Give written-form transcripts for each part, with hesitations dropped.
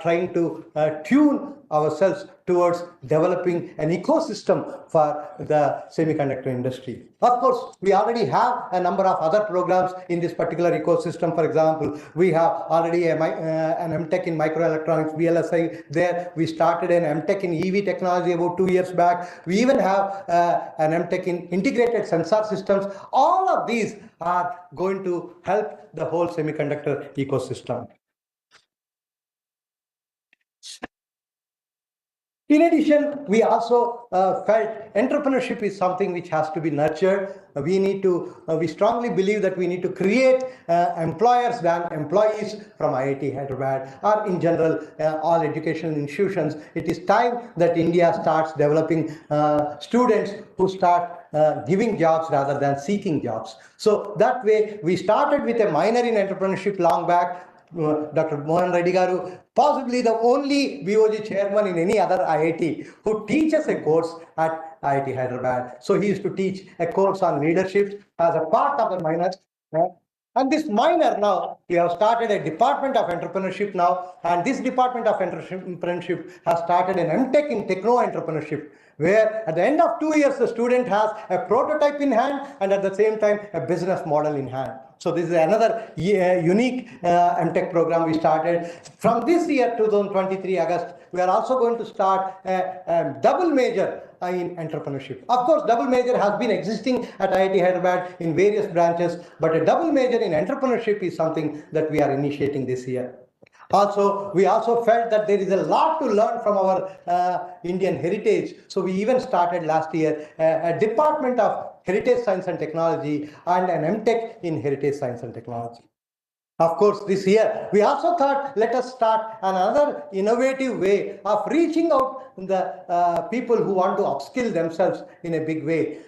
trying to tune ourselves towards developing an ecosystem for the semiconductor industry. Of course, we already have a number of other programs in this particular ecosystem. For example, we have already an MTech in microelectronics, VLSI. There, we started an MTech in EV technology about 2 years back. We even have an MTech in integrated sensor systems. All of these are going to help the whole semiconductor ecosystem. In addition, we also felt entrepreneurship is something which has to be nurtured. We strongly believe that we need to create employers than employees from IIT Hyderabad or in general all educational institutions. It is time that India starts developing students who start giving jobs rather than seeking jobs. So that way, we started with a minor in entrepreneurship long back. Dr. Mohan Reddy Garu, possibly the only BOG chairman in any other IIT who teaches a course at IIT Hyderabad. So he used to teach a course on leadership as a part of the minor. And this minor now, we have started a department of entrepreneurship now, and this department of entrepreneurship has started an MTech in techno-entrepreneurship, where at the end of 2 years, the student has a prototype in hand and at the same time, a business model in hand. So this is another unique MTech program we started. From this year, 2023 August, we are also going to start a double major in entrepreneurship. Of course, double major has been existing at IIT Hyderabad in various branches, but a double major in entrepreneurship is something that we are initiating this year. Also, we also felt that there is a lot to learn from our Indian heritage. So we even started last year a department of Heritage Science and Technology and an MTech in Heritage Science and Technology. Of course, this year, we also thought, let us start another innovative way of reaching out the people who want to upskill themselves in a big way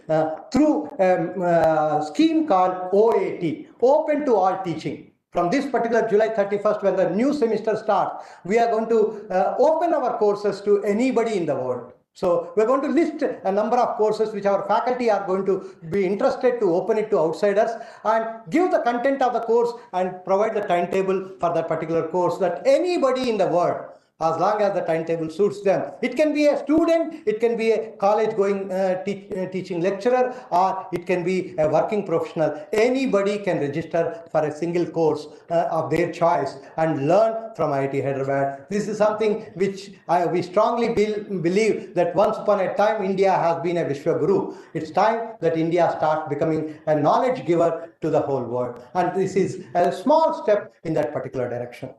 through a scheme called OAT, Open to All Teaching. From this particular July 31st, when the new semester starts, we are going to open our courses to anybody in the world. So we're going to list a number of courses which our faculty are going to be interested to open it to outsiders and give the content of the course and provide the timetable for that particular course that anybody in the world, as long as the timetable suits them. It can be a student, it can be a college going teaching lecturer, or it can be a working professional. Anybody can register for a single course of their choice and learn from IIT Hyderabad. This is something which we strongly believe that once upon a time India has been a Vishwaguru. It's time that India starts becoming a knowledge giver to the whole world. And this is a small step in that particular direction.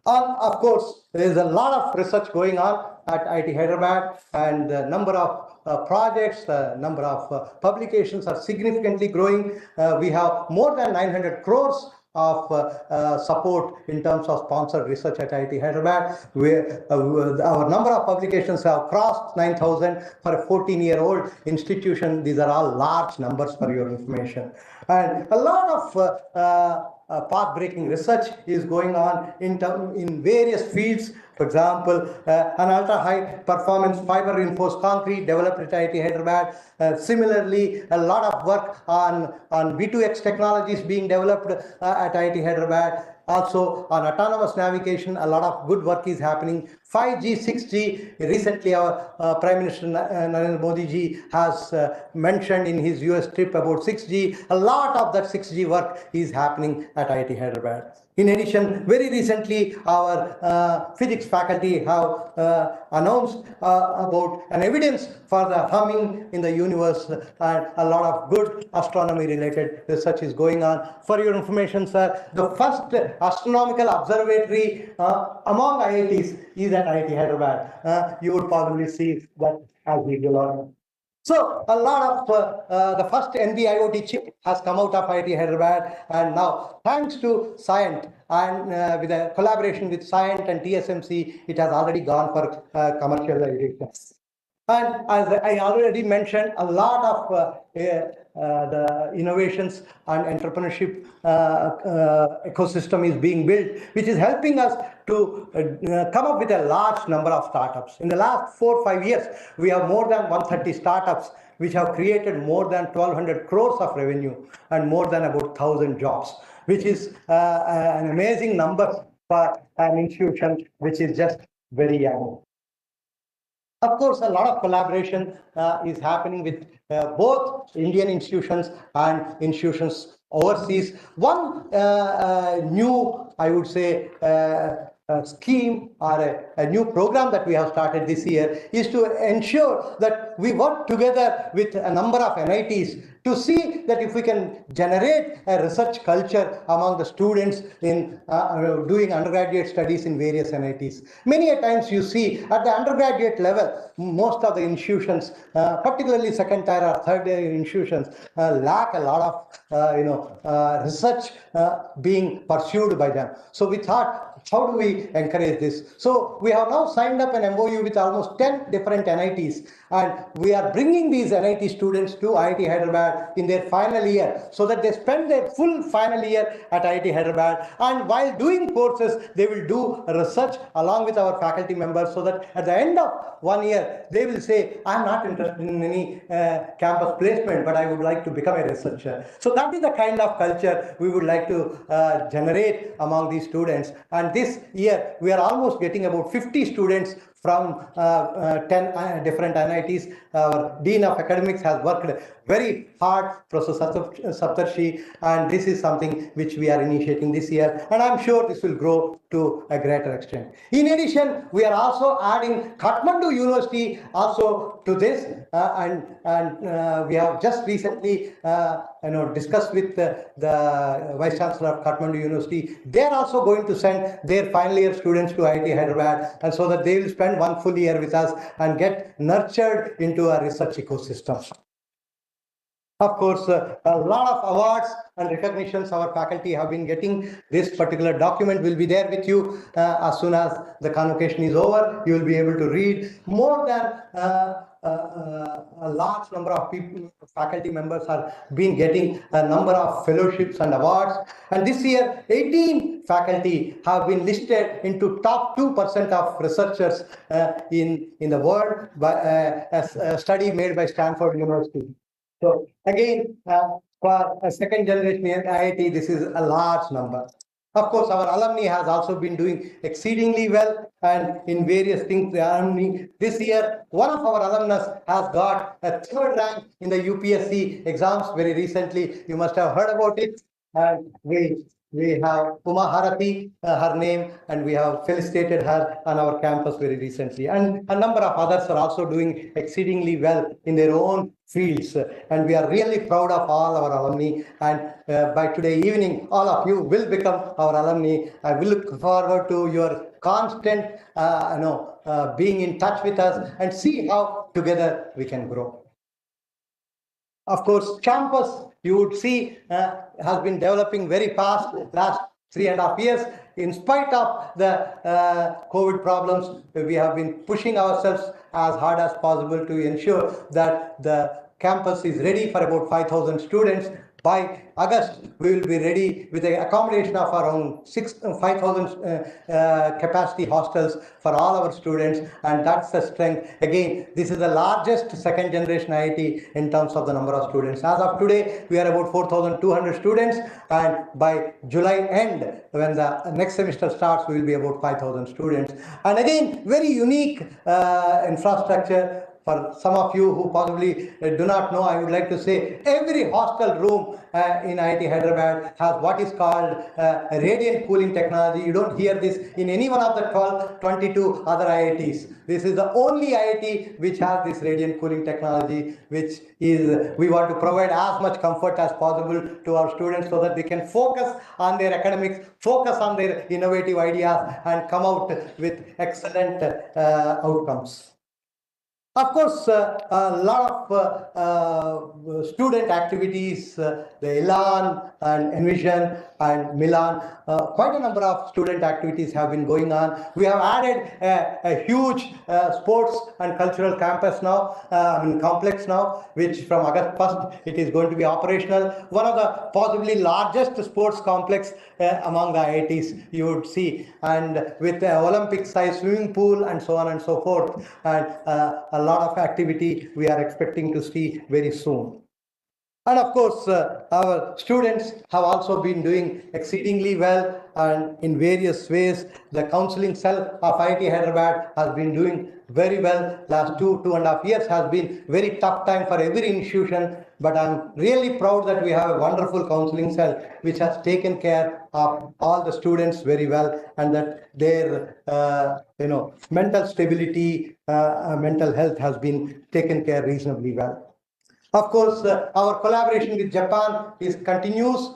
Of course, there is a lot of research going on at IIT Hyderabad, and the number of projects, the number of publications are significantly growing. We have more than 900 crores of support in terms of sponsored research at IIT Hyderabad. Our number of publications have crossed 9,000 for a 14-year-old institution. These are all large numbers for your information. And a lot of path-breaking research is going on in various fields. For example, an ultra-high performance fiber reinforced concrete developed at IIT Hyderabad. Similarly, a lot of work on V2X technologies being developed at IIT Hyderabad. Also, on autonomous navigation, a lot of good work is happening. 5G, 6G, recently our Prime Minister Narendra Modi ji has mentioned in his US trip about 6G. A lot of that 6G work is happening at IIT Hyderabad. In addition, very recently, our physics faculty have announced about an evidence for the humming in the universe, and a lot of good astronomy-related research is going on. For your information, sir, the first astronomical observatory among IITs is at IIT Hyderabad. You would probably see that as we go along. So a lot of the first NB-IoT chip has come out of IIT Hyderabad, and now thanks to Scient and with a collaboration with Scient and TSMC, it has already gone for commercialization. And as I already mentioned, a lot of the innovations and entrepreneurship ecosystem is being built, which is helping us to come up with a large number of startups. In the last 4 or 5 years, we have more than 130 startups which have created more than 1,200 crores of revenue and more than about 1,000 jobs, which is an amazing number for an institution which is just very young. Of course, a lot of collaboration is happening with both Indian institutions and institutions overseas. One new, I would say, scheme or a new program that we have started this year is to ensure that we work together with a number of NITs to see that if we can generate a research culture among the students in doing undergraduate studies in various NITs. Many a times you see at the undergraduate level, most of the institutions, particularly second tier or third tier institutions, lack a lot of research being pursued by them. So we thought, how do we encourage this? So we have now signed up an MOU with almost 10 different NITs, and we are bringing these NIT students to IIT Hyderabad in their final year so that they spend their full final year at IIT Hyderabad, and while doing courses they will do research along with our faculty members, so that at the end of 1 year they will say, I'm not interested in any campus placement, but I would like to become a researcher. So that is the kind of culture we would like to generate among these students. And this year we are almost getting about 50 students from 10 different NITs. Our Dean of Academics has worked very hard, Professor Saptarshi, and this is something which we are initiating this year, and I'm sure this will grow to a greater extent. In addition, we are also adding Kathmandu University also to this, and we have just recently discussed with the Vice Chancellor of Kathmandu University. They are also going to send their final year students to IIT Hyderabad, and so that they will spend 1 full year with us and get nurtured into a research ecosystem. Of course, a lot of awards and recognitions our faculty have been getting. This particular document will be there with you as soon as the convocation is over. You will be able to read. More than a large number of people, faculty members, are been getting a number of fellowships and awards. And this year, 18 faculty have been listed into top 2% of researchers in the world by a study made by Stanford University. So again, for a second generation IIT, this is a large number. Of course, our alumni has also been doing exceedingly well, and in various things, the alumni this year, one of our alumnus has got a 3rd rank in the UPSC exams very recently. You must have heard about it. And we have Uma Harati, her name, and we have felicitated her on our campus very recently. And a number of others are also doing exceedingly well in their own fields. And we are really proud of all our alumni. And by today evening, all of you will become our alumni. I will look forward to your constant being in touch with us and see how together we can grow. Of course, campus, you would see, has been developing very fast last 3.5 years. In spite of the COVID problems, we have been pushing ourselves as hard as possible to ensure that the campus is ready for about 5,000 students. By August, we will be ready with the accommodation of around 5,000 capacity hostels for all our students, and that's the strength. Again, this is the largest second generation IIT in terms of the number of students. As of today, we are about 4,200 students, and by July end, when the next semester starts, we will be about 5,000 students. And again, very unique infrastructure. For some of you who possibly do not know, I would like to say every hostel room in IIT Hyderabad has what is called radiant cooling technology. You don't hear this in any one of the 22 other IITs. This is the only IIT which has this radiant cooling technology, which is, we want to provide as much comfort as possible to our students so that they can focus on their academics, focus on their innovative ideas, and come out with excellent outcomes. Of course, a lot of student activities, the Elan and Envision and Milan, quite a number of student activities have been going on. We have added a huge sports and cultural campus now, complex now, which from August 1st, it is going to be operational. One of the possibly largest sports complex among the IITs you would see, and with the Olympic-sized swimming pool and so on and so forth, and a lot of activity we are expecting to see very soon. And of course, our students have also been doing exceedingly well. and in various ways. The counseling cell of IIT Hyderabad has been doing very well. Last 2.5 years has been very tough time for every institution, but I'm really proud that we have a wonderful counseling cell which has taken care of all the students very well, and that their mental stability, mental health has been taken care reasonably well. Of course, our collaboration with Japan is continues.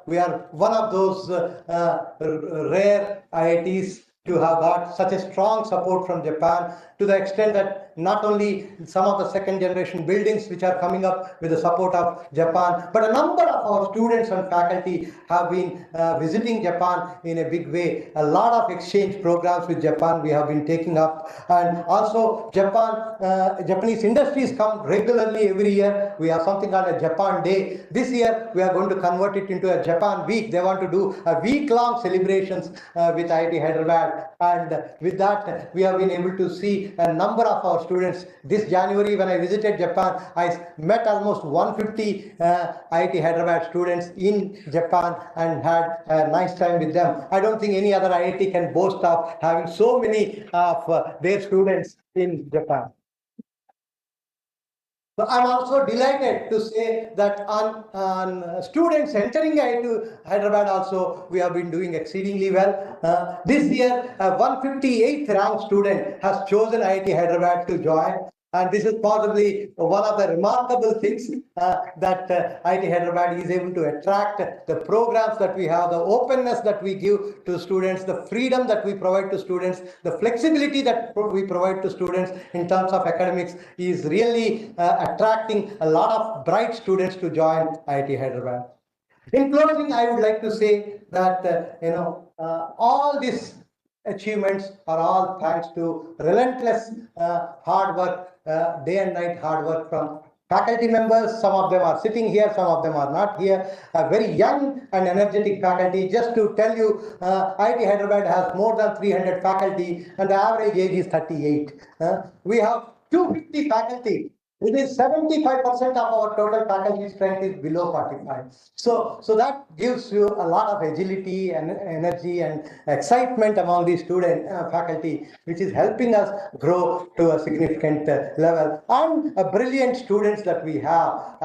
We are one of those rare IITs to have got such a strong support from Japan, to the extent that not only some of the second generation buildings which are coming up with the support of Japan, but a number of our students and faculty have been visiting Japan in a big way. A lot of exchange programs with Japan we have been taking up, and also Japanese industries come regularly every year. We have something called a Japan Day. This year we are going to convert it into a Japan Week. They want to do a week-long celebrations with IIT Hyderabad, and with that we have been able to see a number of our students. This January when I visited Japan, I met almost 150 IIT Hyderabad students in Japan and had a nice time with them. I don't think any other IIT can boast of having so many of their students in Japan. So I'm also delighted to say that on students entering IIT Hyderabad also, we have been doing exceedingly well. This year, a 158th rank student has chosen IIT Hyderabad to join. And this is possibly one of the remarkable things that IIT Hyderabad is able to attract. The programs that we have, the openness that we give to students, the freedom that we provide to students, the flexibility that we provide to students in terms of academics is really attracting a lot of bright students to join IIT Hyderabad. In closing, I would like to say that all these achievements are all thanks to relentless hard work, day and night hard work from faculty members. Some of them are sitting here, some of them are not here. A very young and energetic faculty. Just to tell you, IIT Hyderabad has more than 300 faculty and the average age is 38. We have 250 faculty. It is 75% of our total faculty strength is below 45. So that gives you a lot of agility and energy and excitement among the student faculty, which is helping us grow to a significant level. And brilliant students that we have,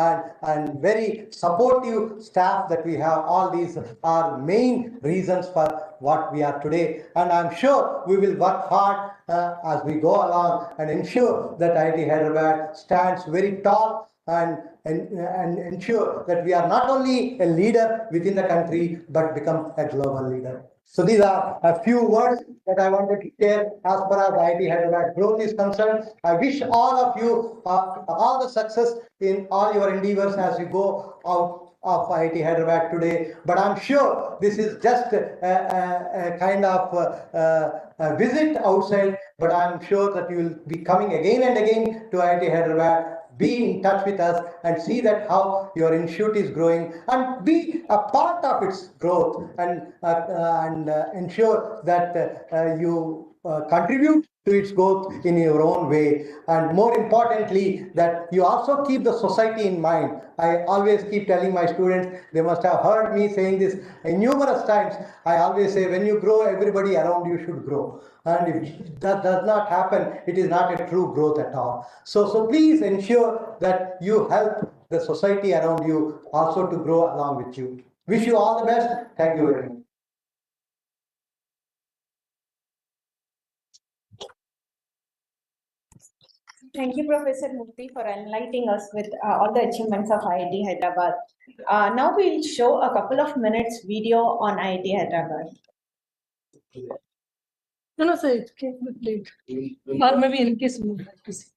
and very supportive staff that we have. All these are main reasons for what we are today. And I'm sure we will work hard as we go along and ensure that IIT Hyderabad stands very tall and ensure that we are not only a leader within the country but become a global leader. So these are a few words that I wanted to share as far as IIT Hyderabad growth is concerned. I wish all of you all the success in all your endeavors as you go out of IIT Hyderabad today, but I'm sure this is just a kind of a visit outside, but I'm sure that you will be coming again and again to IIT Hyderabad. Be in touch with us and see that how your institute is growing, and be a part of its growth, and ensure that you contribute to its growth in your own way. And more importantly, that you also keep the society in mind. I always keep telling my students, they must have heard me saying this numerous times. I always say, when you grow, everybody around you should grow. And if that does not happen, it is not a true growth at all. So please ensure that you help the society around you also to grow along with you. Wish you all the best. Thank you very much. Thank you, Professor Murthy, for enlightening us with all the achievements of IIT Hyderabad. Now we'll show a couple of minutes video on IIT Hyderabad. No, sir, it can be played. Or maybe in case we would like to see.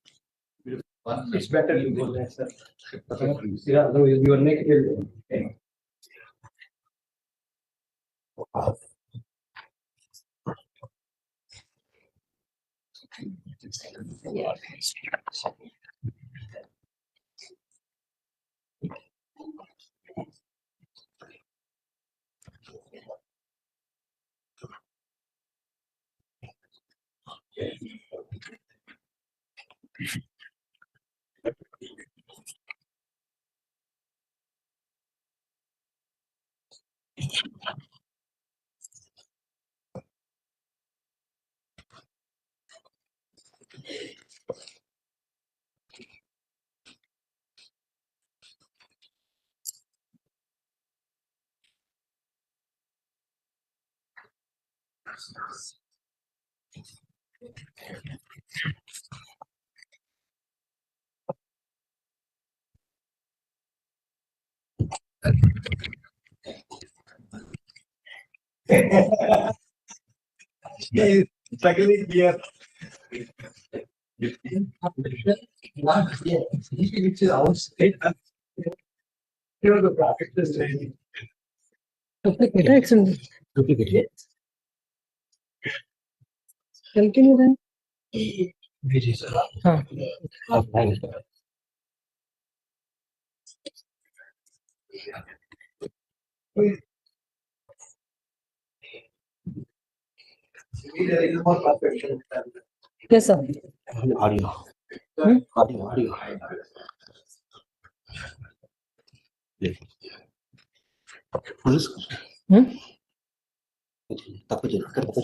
It's better to go there, sir. Yeah, no, you are naked. Yeah. Struggling here. Which is outside. You know the graphic is ready. Duplicate, it's in Duplicate. continue then. Which is Huh. there is more perfection. Yes, sir. Audio. Hmm? Audio. Hmm? తప్పు చెప్పు.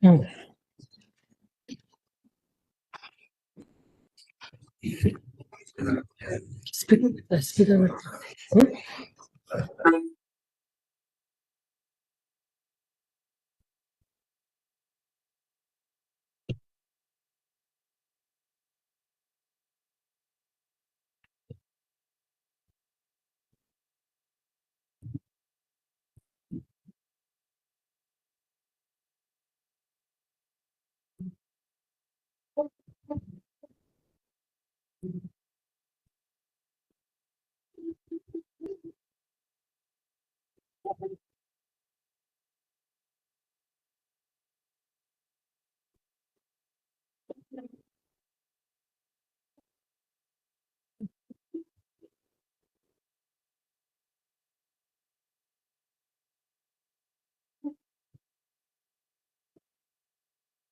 Hmm. Speaker. Hmm?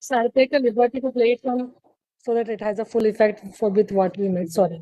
So I'll take a liberty to play it from so that it has a full effect for with what we made. Sorry.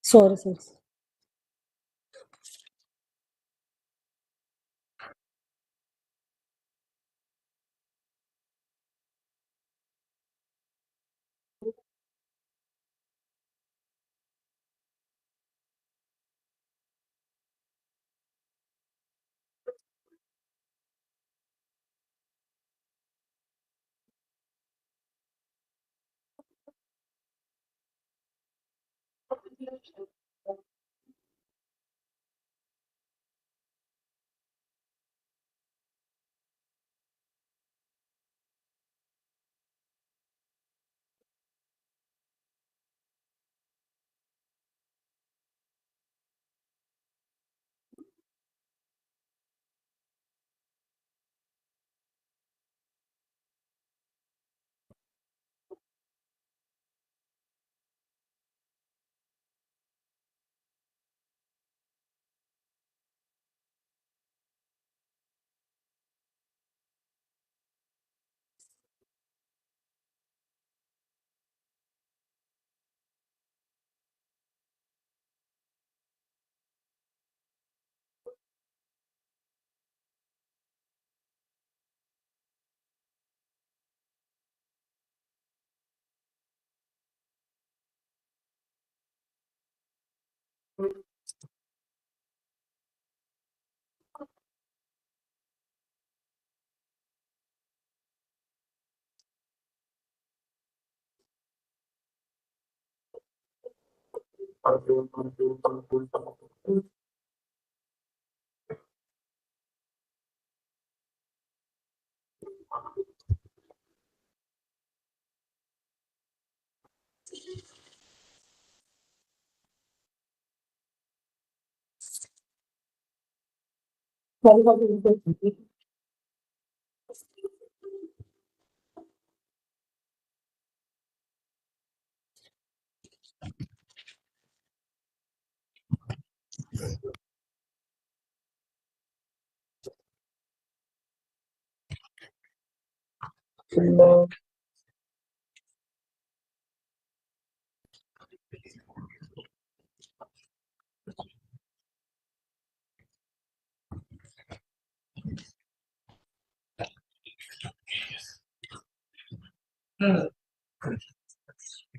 Sorry, sir.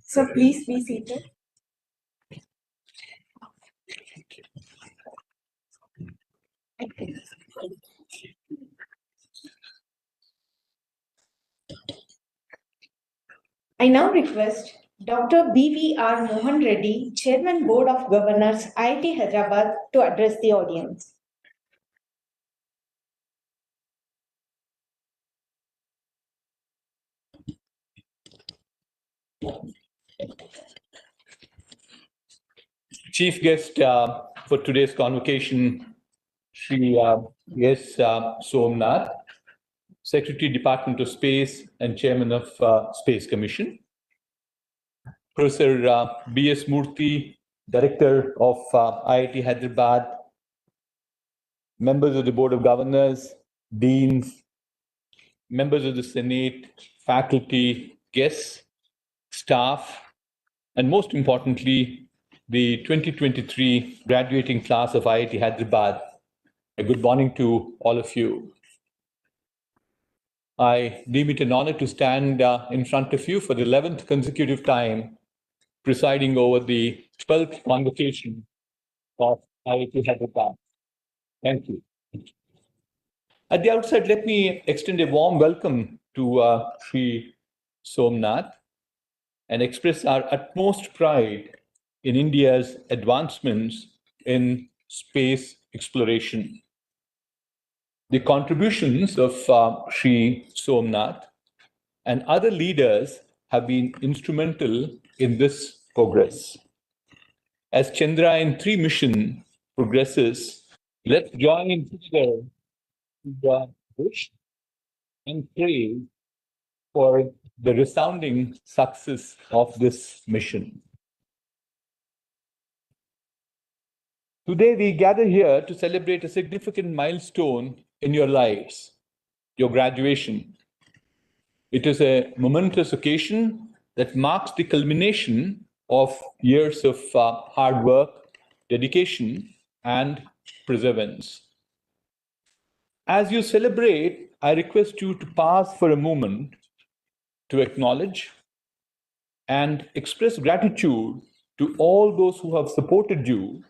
So please be seated. I now request Dr. B.V.R. Mohan Reddy, Chairman Board of Governors, IIT Hyderabad, to address the audience. Chief guest for today's convocation, Shri S. Somnath, Secretary, Department of Space and Chairman of Space Commission. Professor B.S. Murthy, Director of IIT Hyderabad, members of the Board of Governors, deans, members of the Senate, faculty, guests, staff, and most importantly, the 2023 graduating class of IIT Hyderabad. A good morning to all of you. I deem it an honor to stand in front of you for the 11th consecutive time, presiding over the 12th convocation of IIT Hyderabad. Thank you. At the outset, let me extend a warm welcome to Sri Somnath and express our utmost pride in India's advancements in space exploration. The contributions of Sri Somnath and other leaders have been instrumental in this progress. As Chandrayaan-3 mission progresses, let's join together to wish and pray for the resounding success of this mission. Today, we gather here to celebrate a significant milestone in your lives, your graduation. It is a momentous occasion that marks the culmination of years of hard work, dedication, and perseverance. As you celebrate, I request you to pause for a moment to acknowledge and express gratitude to all those who have supported you,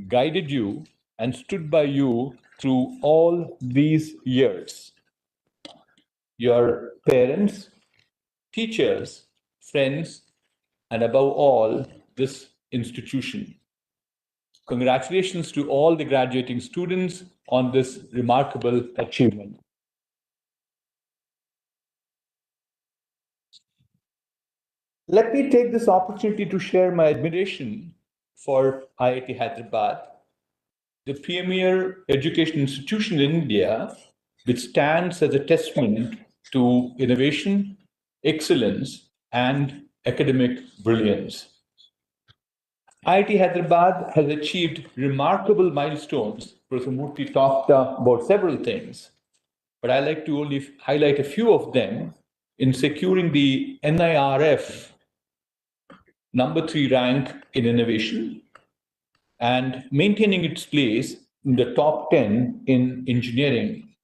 guided you, and stood by you through all these years. Your parents, teachers, friends, and above all, this institution. Congratulations to all the graduating students on this remarkable achievement. Let me take this opportunity to share my admiration for IIT Hyderabad, the premier education institution in India, which stands as a testament to innovation, excellence, and academic brilliance. IIT Hyderabad has achieved remarkable milestones. Professor Murthy talked about several things, but I'd like to only highlight a few of them in securing the NIRF #3 rank in innovation and maintaining its place in the top 10 in engineering.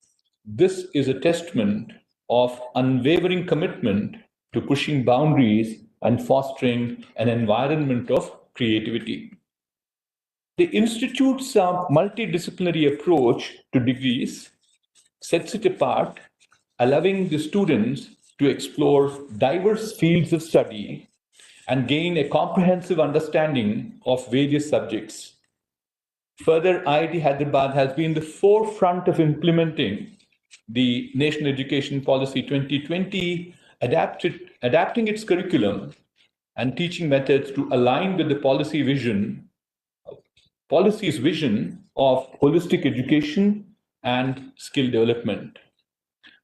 This is a testament of unwavering commitment to pushing boundaries and fostering an environment of creativity. The Institute's multidisciplinary approach to degrees sets it apart, allowing the students to explore diverse fields of study and gain a comprehensive understanding of various subjects. Further, IIT Hyderabad has been the forefront of implementing the National Education Policy 2020, adapting its curriculum and teaching methods to align with the policy's vision of holistic education and skill development.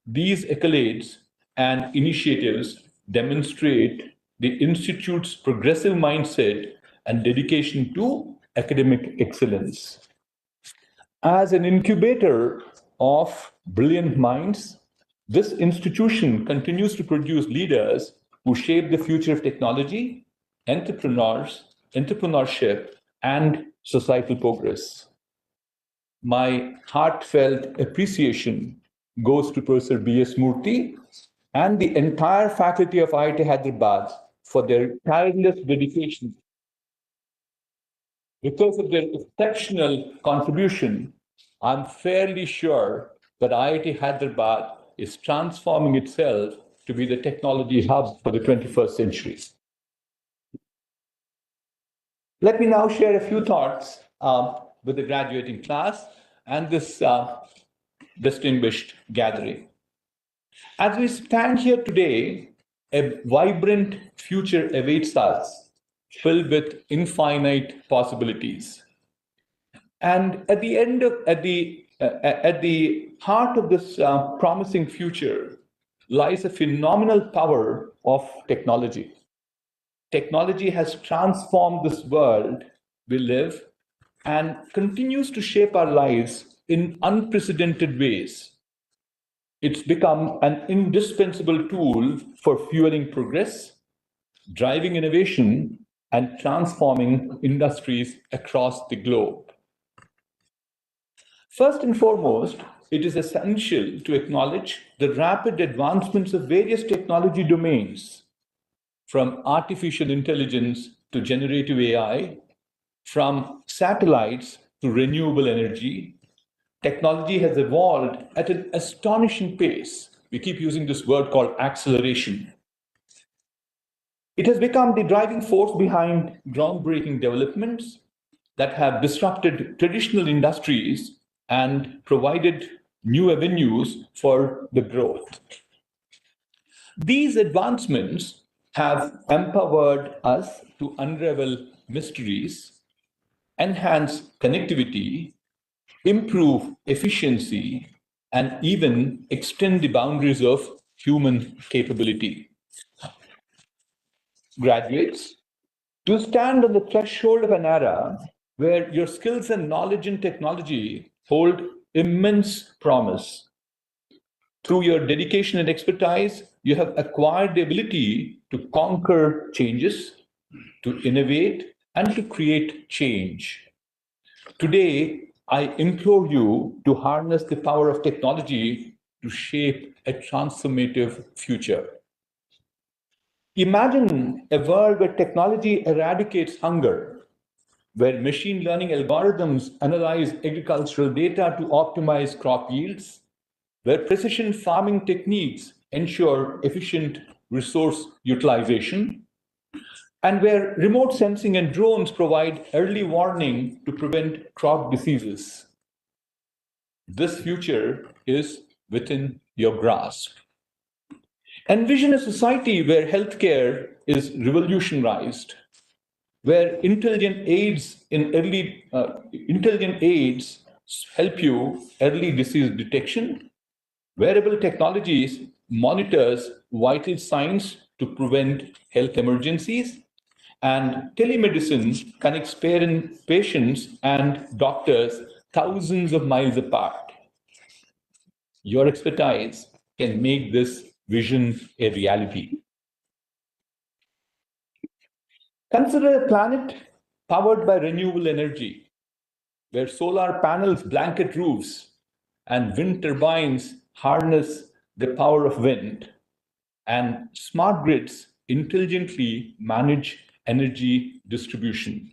These accolades and initiatives demonstrate the Institute's progressive mindset and dedication to academic excellence. As an incubator of brilliant minds, this institution continues to produce leaders who shape the future of technology, entrepreneurship, and societal progress. My heartfelt appreciation goes to Professor B.S. Murthy and the entire faculty of IIT Hyderabad for their tireless dedication. Because of their exceptional contribution, I'm fairly sure that IIT Hyderabad is transforming itself to be the technology hub for the 21st century. Let me now share a few thoughts with the graduating class and this distinguished gathering. As we stand here today, a vibrant future awaits us, filled with infinite possibilities. And at the heart of this promising future lies a phenomenal power of technology. Technology has transformed this world we live and continues to shape our lives in unprecedented ways. It's become an indispensable tool for fueling progress, driving innovation, and transforming industries across the globe. First and foremost, it is essential to acknowledge the rapid advancements of various technology domains, from artificial intelligence to generative AI, from satellites to renewable energy. Technology has evolved at an astonishing pace. We keep using this word called acceleration. It has become the driving force behind groundbreaking developments that have disrupted traditional industries and provided new avenues for the growth. These advancements have empowered us to unravel mysteries, enhance connectivity, improve efficiency, and even extend the boundaries of human capability. Graduates, you stand on the threshold of an era where your skills and knowledge in technology hold immense promise. Through your dedication and expertise, you have acquired the ability to conquer changes, to innovate, and to create change. Today, I implore you to harness the power of technology to shape a transformative future. Imagine a world where technology eradicates hunger, where machine learning algorithms analyze agricultural data to optimize crop yields, where precision farming techniques ensure efficient resource utilization, and where remote sensing and drones provide early warning to prevent crop diseases. This future is within your grasp. Envision a society where healthcare is revolutionized, where intelligent aids help you early disease detection. Wearable technologies monitors vital signs to prevent health emergencies, and telemedicine connects patients and doctors thousands of miles apart. Your expertise can make this vision a reality. Consider a planet powered by renewable energy, where solar panels blanket roofs and wind turbines harness the power of wind, and smart grids intelligently manage energy distribution.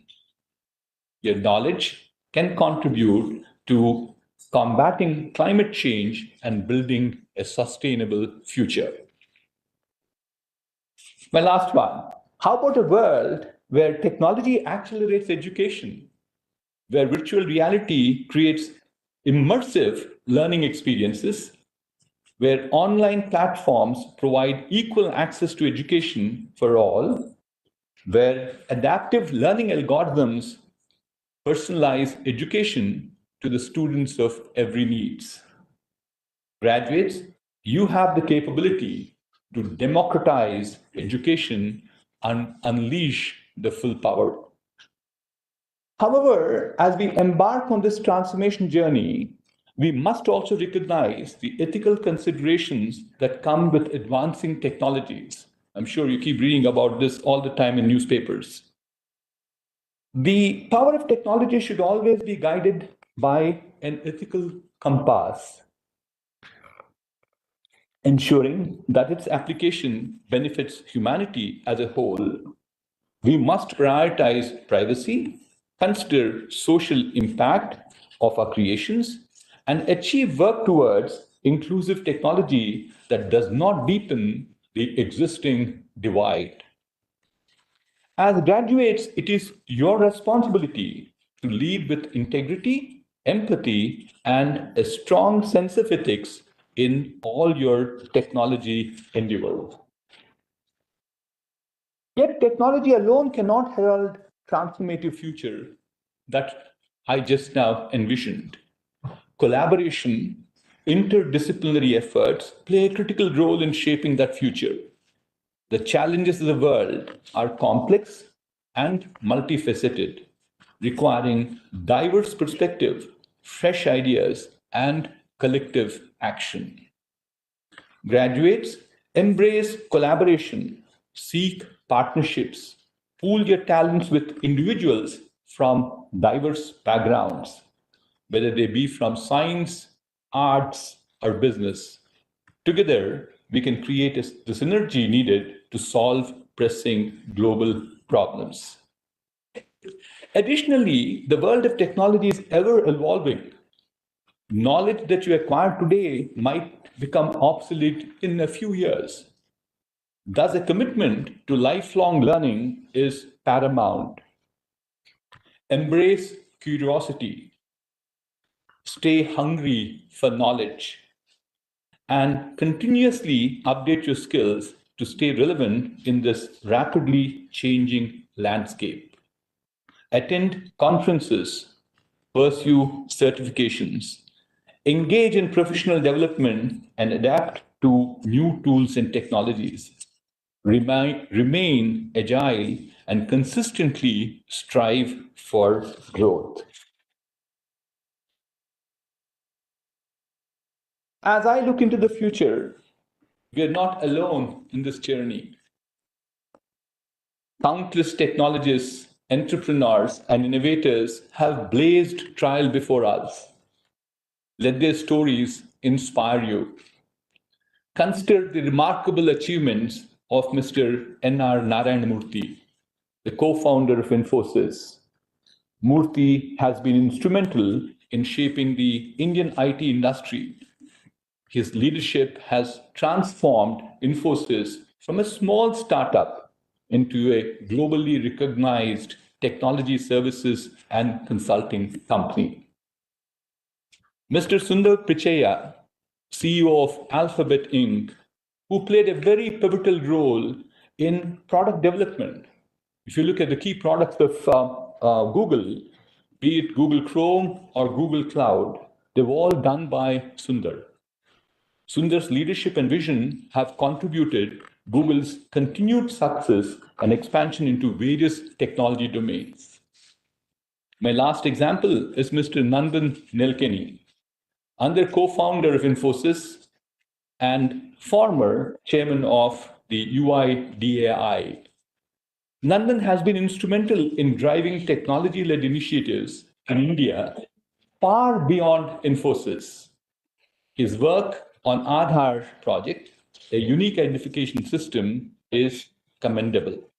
Your knowledge can contribute to combating climate change and building a sustainable future. My last one. How about a world where technology accelerates education, where virtual reality creates immersive learning experiences, where online platforms provide equal access to education for all, where adaptive learning algorithms personalize education to the students of every needs. Graduates, you have the capability to democratize education and unleash the full power. However, as we embark on this transformation journey, we must also recognize the ethical considerations that come with advancing technologies. I'm sure you keep reading about this all the time in newspapers. The power of technology should always be guided by an ethical compass, ensuring that its application benefits humanity as a whole. We must prioritize privacy, consider social impact of our creations, and achieve work towards inclusive technology that does not deepen the existing divide. As graduates, it is your responsibility to lead with integrity, empathy, and a strong sense of ethics in all your technology endeavors. Yet technology alone cannot herald transformative future that I just now envisioned. Collaboration, interdisciplinary efforts play a critical role in shaping that future. The challenges of the world are complex and multifaceted, requiring diverse perspective, fresh ideas, and collective action. Graduates, embrace collaboration, seek partnerships, pool your talents with individuals from diverse backgrounds, whether they be from science, arts, or business. Together, we can create the synergy needed to solve pressing global problems. Additionally, the world of technology is ever evolving. Knowledge that you acquire today might become obsolete in a few years. Thus, a commitment to lifelong learning is paramount. Embrace curiosity, stay hungry for knowledge, and continuously update your skills to stay relevant in this rapidly changing landscape. Attend conferences, pursue certifications, engage in professional development, and adapt to new tools and technologies. Remain agile and consistently strive for growth. As I look into the future, we are not alone in this journey. Countless technologists, entrepreneurs, and innovators have blazed trail before us. Let their stories inspire you. Consider the remarkable achievements of Mr. N.R. Narayanamurthy, the co-founder of Infosys. Murthy has been instrumental in shaping the Indian IT industry. His leadership has transformed Infosys from a small startup into a globally recognized technology services and consulting company. Mr. Sundar Pichaiya, CEO of Alphabet Inc., who played a very pivotal role in product development. If you look at the key products of Google, be it Google Chrome or Google Cloud, they're all done by Sundar. Sundar's leadership and vision have contributed Google's continued success and expansion into various technology domains. My last example is Mr. Nandan Nilekani, another co-founder of Infosys and former chairman of the UIDAI. Nandan has been instrumental in driving technology-led initiatives in India far beyond Infosys. His work on Aadhaar project, a unique identification system, is commendable.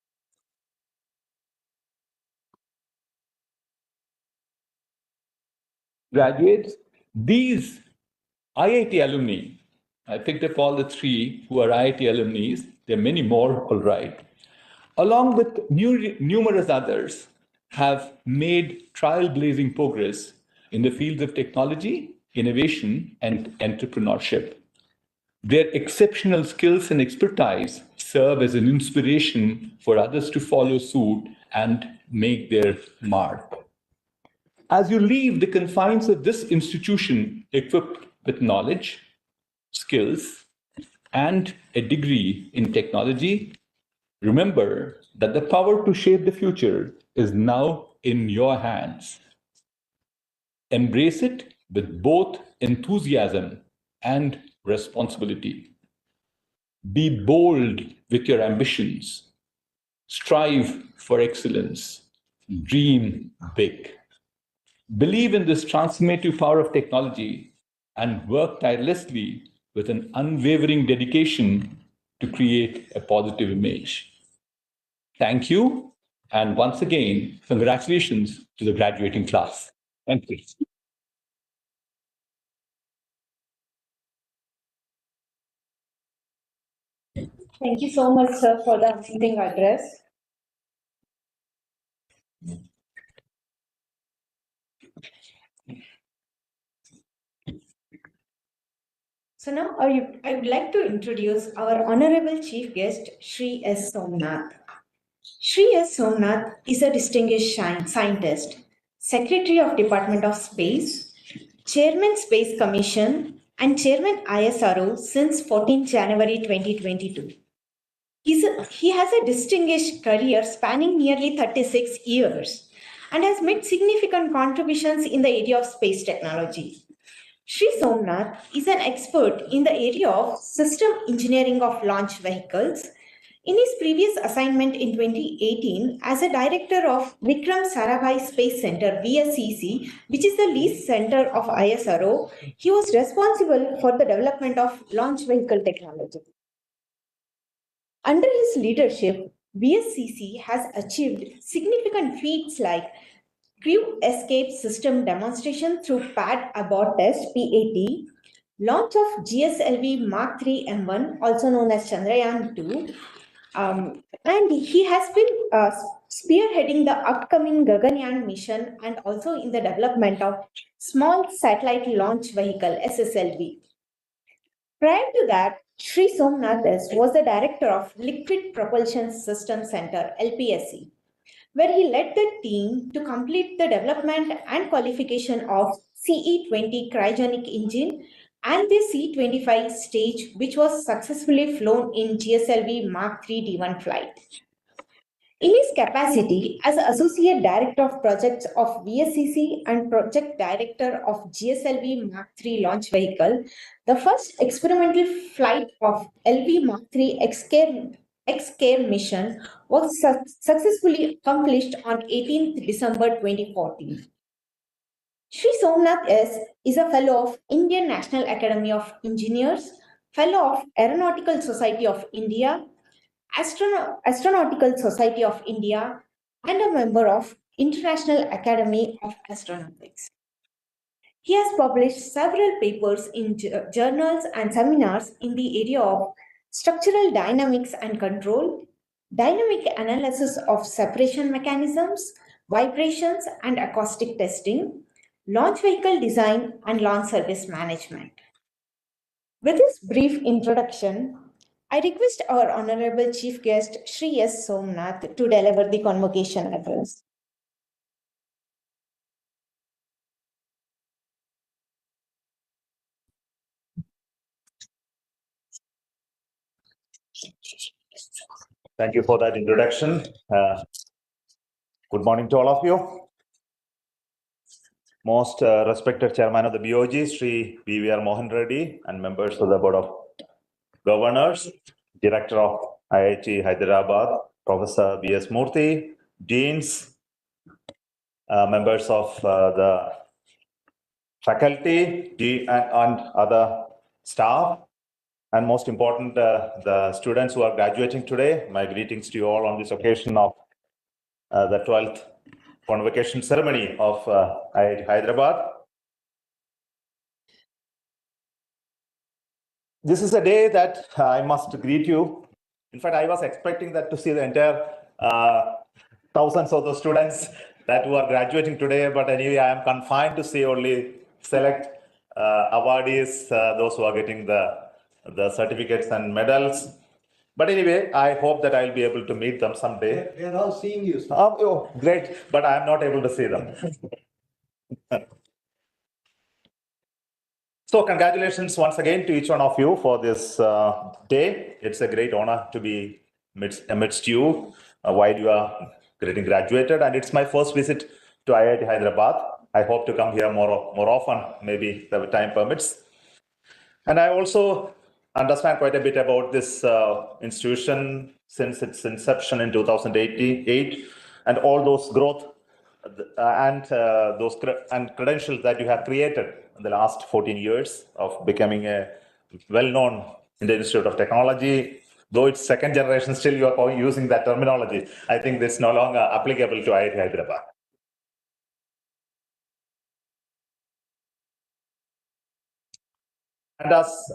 graduates, these IIT alumni, I picked up all the three who are IIT alumni, there are many more, all right, along with numerous others, have made trailblazing progress in the fields of technology, innovation, and entrepreneurship. Their exceptional skills and expertise serve as an inspiration for others to follow suit and make their mark. As you leave the confines of this institution equipped with knowledge, skills, and a degree in technology, remember that the power to shape the future is now in your hands. Embrace it with both enthusiasm and responsibility. Be bold with your ambitions. Strive for excellence. Dream big. Believe in this transformative power of technology and work tirelessly with an unwavering dedication to create a positive image. Thank you. And once again, congratulations to the graduating class. Thank you. Thank you so much, sir, for the amazing address. So now I would like to introduce our Honorable Chief Guest, Shri S. Somnath. Shri S. Somnath is a distinguished scientist, Secretary of Department of Space, Chairman Space Commission, and Chairman ISRO since 14 January 2022. He has a distinguished career spanning nearly 36 years and has made significant contributions in the area of space technology. Shri Somnath is an expert in the area of system engineering of launch vehicles. In his previous assignment in 2018 as a director of Vikram Sarabhai Space Center, VSCC, which is the lead center of ISRO, he was responsible for the development of launch vehicle technology. Under his leadership, VSCC has achieved significant feats like crew escape system demonstration through pad abort test (PAT), launch of GSLV Mark III M1, also known as Chandrayaan 2, and he has been spearheading the upcoming Gaganyaan mission and also in the development of Small Satellite Launch Vehicle (SSLV). Prior to that, Shri Somnath was the director of Liquid Propulsion System Center (LPSC), where he led the team to complete the development and qualification of CE-20 cryogenic engine and the C-25 stage, which was successfully flown in GSLV Mark III D1 flight. In his capacity as Associate Director of Projects of VSCC and Project Director of GSLV Mark III launch vehicle, the first experimental flight of LV Mark III X-Care mission was successfully accomplished on 18th December 2014. Shri Somnath is a Fellow of Indian National Academy of Engineers, Fellow of Aeronautical Society of India, Astronautical Society of India, and a member of International Academy of Astronautics. He has published several papers in journals and seminars in the area of structural dynamics and control, dynamic analysis of separation mechanisms, vibrations and acoustic testing, launch vehicle design, and launch service management. With this brief introduction, I request our Honorable Chief Guest, Shri S. Somnath, to deliver the convocation address. Thank you for that introduction. Good morning to all of you. Most respected Chairman of the BOG, Sri BVR Mohan Reddy, and members of the Board of Governors, Director of IIT Hyderabad, Professor B.S. Murthy, Deans, members of the faculty and other staff, and most important, the students who are graduating today. My greetings to you all on this occasion of the 12th Convocation ceremony of IIT Hyderabad. this is a day that I must greet you. In fact, I was expecting that to see the entire thousands of the students that who are graduating today, but anyway, I am confined to see only select awardees, those who are getting the certificates and medals. But anyway, I hope that I'll be able to meet them someday. We are all seeing you, sir. Oh, great, but I am not able to see them. So congratulations once again to each one of you for this day. It's a great honor to be amidst you while you are getting graduated. And it's my first visit to IIT Hyderabad. I hope to come here more often, maybe the time permits. And I also understand quite a bit about this institution since its inception in 2008 and all those growth and those credentials that you have created in the last 14 years of becoming a well-known in the Institute of Technology. Though it's second generation, still you are using that terminology. I think this is no longer applicable to IIT Hyderabad. And as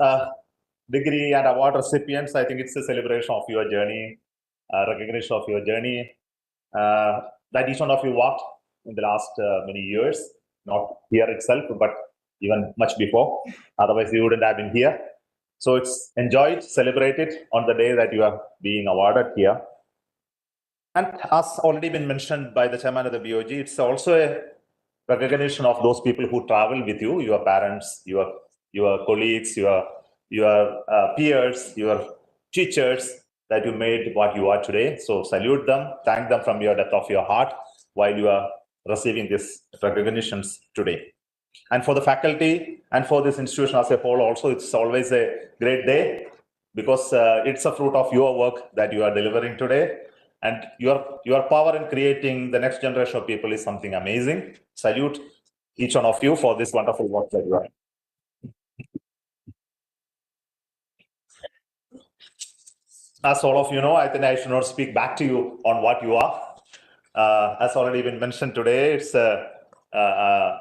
degree and award recipients, I think it's a celebration of your journey, recognition of your journey that each one of you walked in the last many years, not here itself, but even much before. Otherwise, you wouldn't have been here. So it's enjoyed, celebrated on the day that you are being awarded here. And as already been mentioned by the chairman of the BOG, it's also a recognition of those people who travel with you, your parents, your colleagues, your peers, your teachers, that you made what you are today. So salute them, thank them from your depth of your heart while you are receiving these recognitions today. And for the faculty and for this institution as a whole also, it's always a great day because it's a fruit of your work that you are delivering today. And your power in creating the next generation of people is something amazing. Salute each one of you for this wonderful work that you are. As all of you know, I think I should not speak back to you on what you are. As already been mentioned today, it's a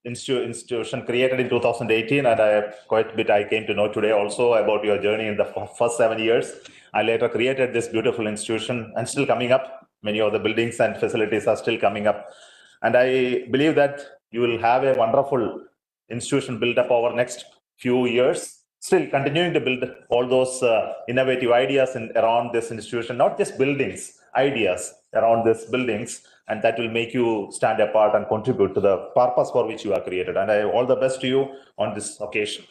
institution created in 2018, and quite a bit I came to know today also about your journey in the first 7 years. I later created this beautiful institution and still coming up. Many of the buildings and facilities are still coming up. And I believe that you will have a wonderful institution built up over next few years, still continuing to build all those innovative ideas around this institution, not just buildings, ideas around these buildings, and that will make you stand apart and contribute to the purpose for which you are created. And all the best to you on this occasion.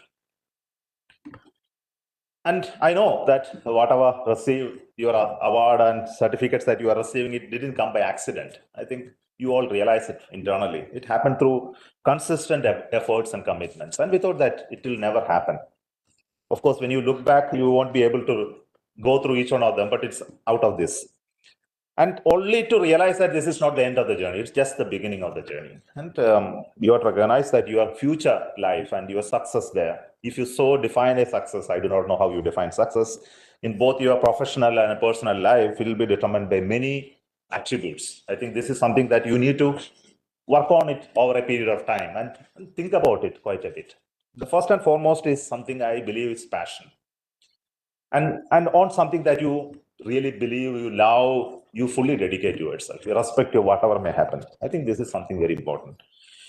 And I know that whatever receive your award and certificates that you are receiving, it didn't come by accident. I think you all realize it internally. It happened through consistent efforts and commitments. And without that, it will never happen. Of course, when you look back, you won't be able to go through each one of them, but it's out of this. And only to realize that this is not the end of the journey, it's just the beginning of the journey. And you have to recognize that your future life and your success there, if you so define a success, I do not know how you define success, in both your professional and personal life, it will be determined by many attributes. I think this is something that you need to work on it over a period of time and think about it quite a bit. The first and foremost is something I believe is passion. And on something that you really believe, you love, you fully dedicate yourself, irrespective of whatever may happen. I think this is something very important.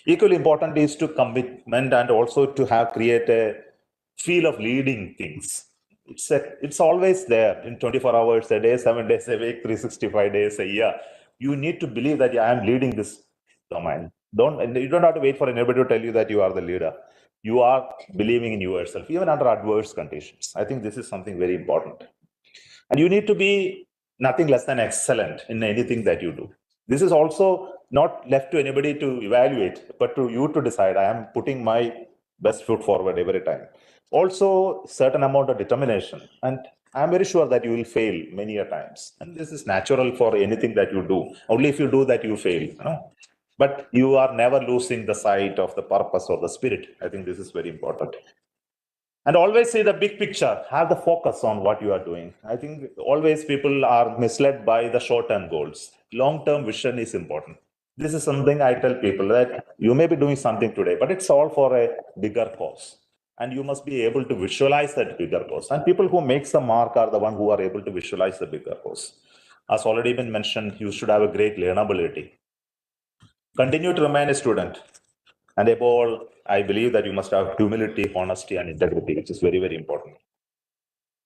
Equally important is to commitment and also to create a feel of leading things. It's always there in 24 hours a day, 7 days a week, 365 days a year. You need to believe that I am leading this domain. You don't have to wait for anybody to tell you that you are the leader. You are believing in yourself, even under adverse conditions. I think this is something very important. And you need to be nothing less than excellent in anything that you do. This is also not left to anybody to evaluate, but to you to decide, I am putting my best foot forward every time. Also, certain amount of determination. And I'm very sure that you will fail many a times. And this is natural for anything that you do. Only if you do that, you fail. But you are never losing the sight of the purpose or the spirit. I think this is very important. And always see the big picture, have the focus on what you are doing. I think always people are misled by the short-term goals. Long-term vision is important. This is something I tell people, that you may be doing something today, but it's all for a bigger cause. and you must be able to visualize that bigger course. And people who makes the mark are the one who are able to visualize the bigger course. As already been mentioned, you should have a great learnability. Continue to remain a student. And above all, I believe that you must have humility, honesty, and integrity, which is very, very important.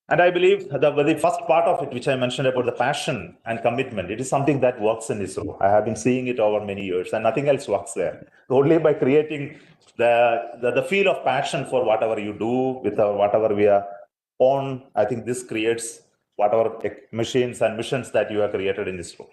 And I believe the very first part of it, which I mentioned about the passion and commitment, it is something that works in ISRO. I have been seeing it over many years, and nothing else works there. Only by creating the feel of passion for whatever you do, with whatever we are on, I think this creates whatever machines and missions that you have created in ISRO.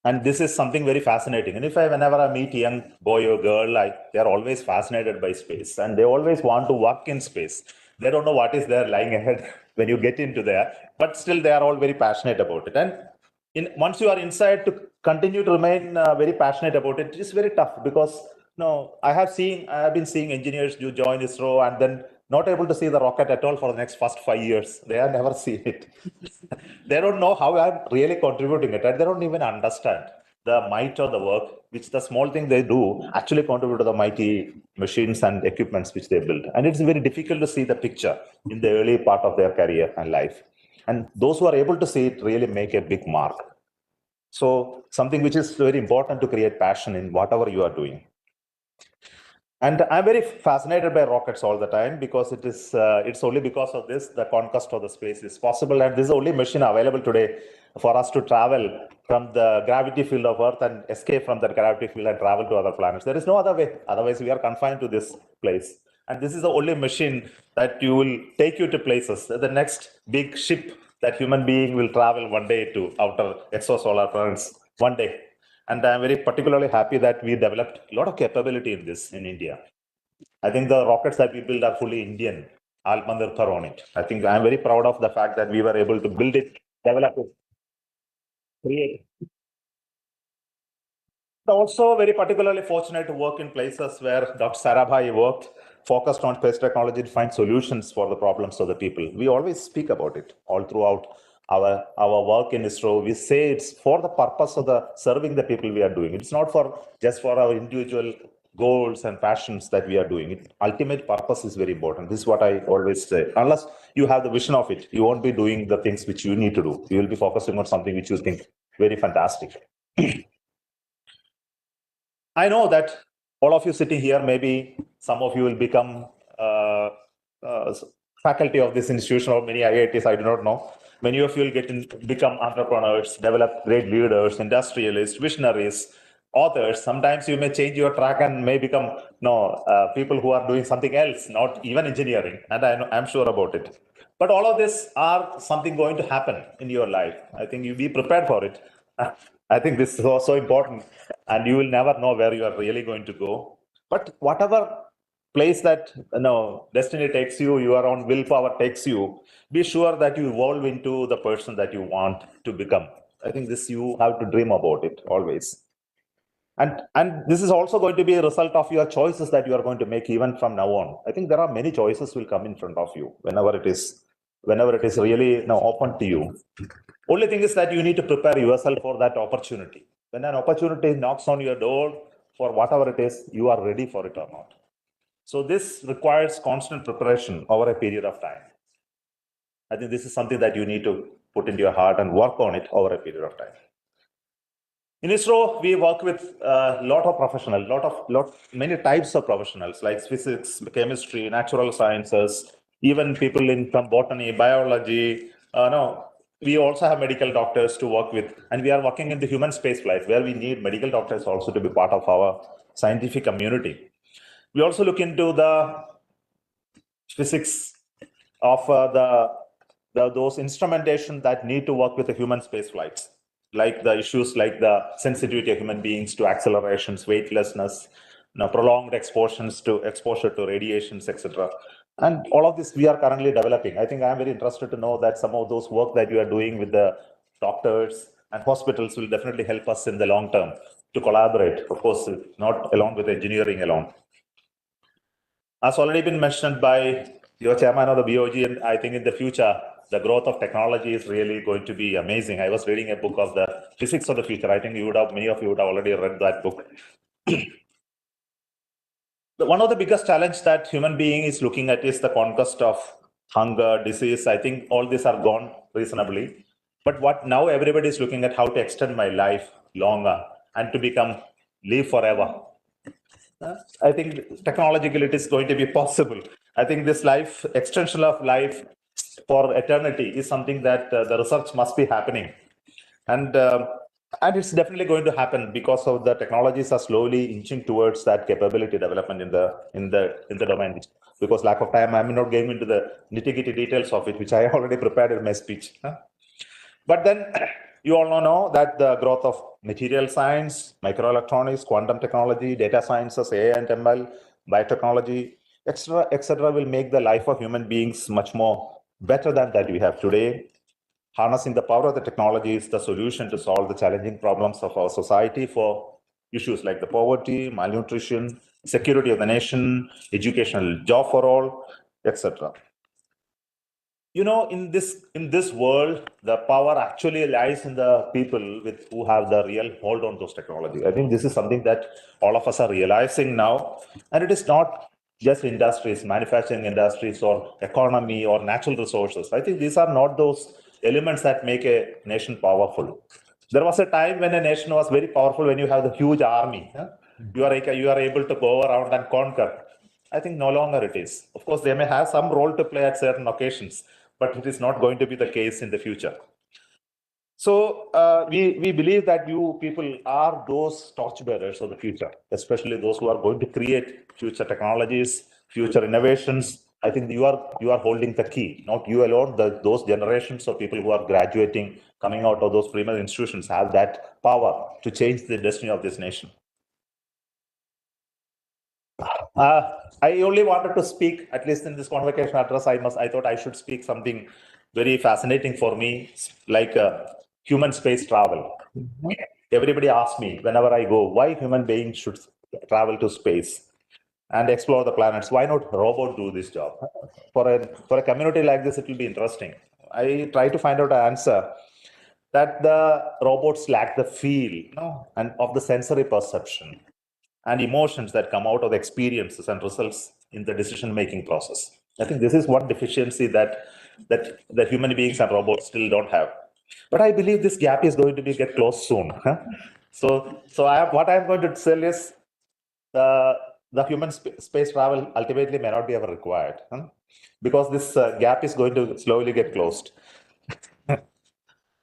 And this is something very fascinating. And whenever I meet young boy or girl, they are always fascinated by space, and they always want to work in space. They don't know what is there lying ahead when you get into there, but still they are all very passionate about it. And once you are inside, to continue to remain very passionate about it, it is very tough, because I have been seeing engineers who join ISRO and then not able to see the rocket at all for the next first 5 years. They have never seen it. They don't know how I'm really contributing it, and they don't even understand the might of the work, which the small thing they do actually contribute to the mighty machines and equipments which they build. And it's very difficult to see the picture in the early part of their career and life. And those who are able to see it really make a big mark. So something which is very important to create passion in whatever you are doing. And I'm very fascinated by rockets all the time, because it's only because of this the conquest of the space is possible. And this is the only machine available today for us to travel from the gravity field of Earth and escape from that gravity field and travel to other planets. There is no other way. Otherwise, we are confined to this place. And this is the only machine that you will take you to places. The next big ship that human being will travel one day to outer exosolar planets one day. And I'm very particularly happy that we developed a lot of capability in this in India. I think the rockets that we build are fully Indian, Atmanirbhar on it. I think I'm very proud of the fact that we were able to build it, develop it, create. Also very particularly fortunate to work in places where Dr. Sarabhai worked, focused on space technology to find solutions for the problems of the people. We always speak about it all throughout our work in ISRO. We say it's for the purpose of serving the people we are doing. It's not just for our individual goals and passions that we are doing. Ultimate purpose is very important. This is what I always say. Unless you have the vision of it, you won't be doing the things which you need to do. You will be focusing on something which you think very fantastic. I know that all of you sitting here, maybe some of you will become faculty of this institution or many IITs, I do not know. Many of you will become entrepreneurs, develop great leaders, industrialists, visionaries, authors. Sometimes you may change your track and may become people who are doing something else, not even engineering. And I'm sure about it. But all of this are something going to happen in your life. I think you be prepared for it. I think this is also important, and you will never know where you are really going to go. But whatever place that destiny takes you, your own willpower takes you, be sure that you evolve into the person that you want to become. I think this you have to dream about it always. And this is also going to be a result of your choices that you are going to make even from now on. I think there are many choices will come in front of you whenever it is really open to you. Only thing is that you need to prepare yourself for that opportunity. When an opportunity knocks on your door for whatever it is, you are ready for it or not. So this requires constant preparation over a period of time. I think this is something that you need to put into your heart and work on it over a period of time. In ISRO, we work with a lot of professionals, many types of professionals like physics, chemistry, natural sciences, even people from botany, biology. We also have medical doctors to work with, and we are working in the human space flight where we need medical doctors also to be part of our scientific community. We also look into the physics of those instrumentation that need to work with the human space flights, like the issues like the sensitivity of human beings to accelerations, weightlessness, prolonged exposure to radiations, etc. And all of this we are currently developing. I think I'm very interested to know that some of those work that you are doing with the doctors and hospitals will definitely help us in the long term to collaborate. Of course, not alone with engineering alone. As already been mentioned by your chairman of the BOG, and I think in the future, the growth of technology is really going to be amazing. I was reading a book of the physics of the future. I think many of you would have already read that book. one of the biggest challenge that human being is looking at is the conquest of hunger, disease. I think all these are gone reasonably. But what now everybody is looking at how to extend my life longer and to live forever. I think technologically it is going to be possible. I think this extension of life for eternity is something that the research must be happening. And it's definitely going to happen because of the technologies are slowly inching towards that capability development in the domain. Because lack of time, I'm not going into the nitty-gritty details of it, which I already prepared in my speech. But then you all know that the growth of material science, microelectronics, quantum technology, data sciences, AI and ML, biotechnology, etc., will make the life of human beings much more better than that we have today. Harnessing the power of the technology is the solution to solve the challenging problems of our society for issues like the poverty, malnutrition, security of the nation, educational job for all, etc. You know, in this world, the power actually lies in the people who have the real hold on those technology. I think this is something that all of us are realizing now, and it is not just industries, manufacturing industries, or economy, or natural resources. I think these are not those elements that make a nation powerful. There was a time when a nation was very powerful when you have the huge army. You are able to go around and conquer. I think no longer it is. Of course, they may have some role to play at certain occasions, but it is not going to be the case in the future. So we believe that you people are those torchbearers of the future, especially those who are going to create future technologies, future innovations. I think you are holding the key, not you alone. Those generations of people who are graduating, coming out of those premier institutions have that power to change the destiny of this nation. I only wanted to speak, at least in this convocation address, I thought I should speak something very fascinating for me, like human space travel. Everybody asks me whenever I go, why human beings should travel to space and explore the planets? Why not robot do this job? For a community like this, it will be interesting. I try to find out an answer that the robots lack the feel, and of the sensory perception and emotions that come out of experiences and results in the decision-making process. I think this is one deficiency that human beings and robots still don't have. But I believe this gap is going to get closed soon. So what I'm going to tell is the human space travel ultimately may not be ever required, because this gap is going to slowly get closed.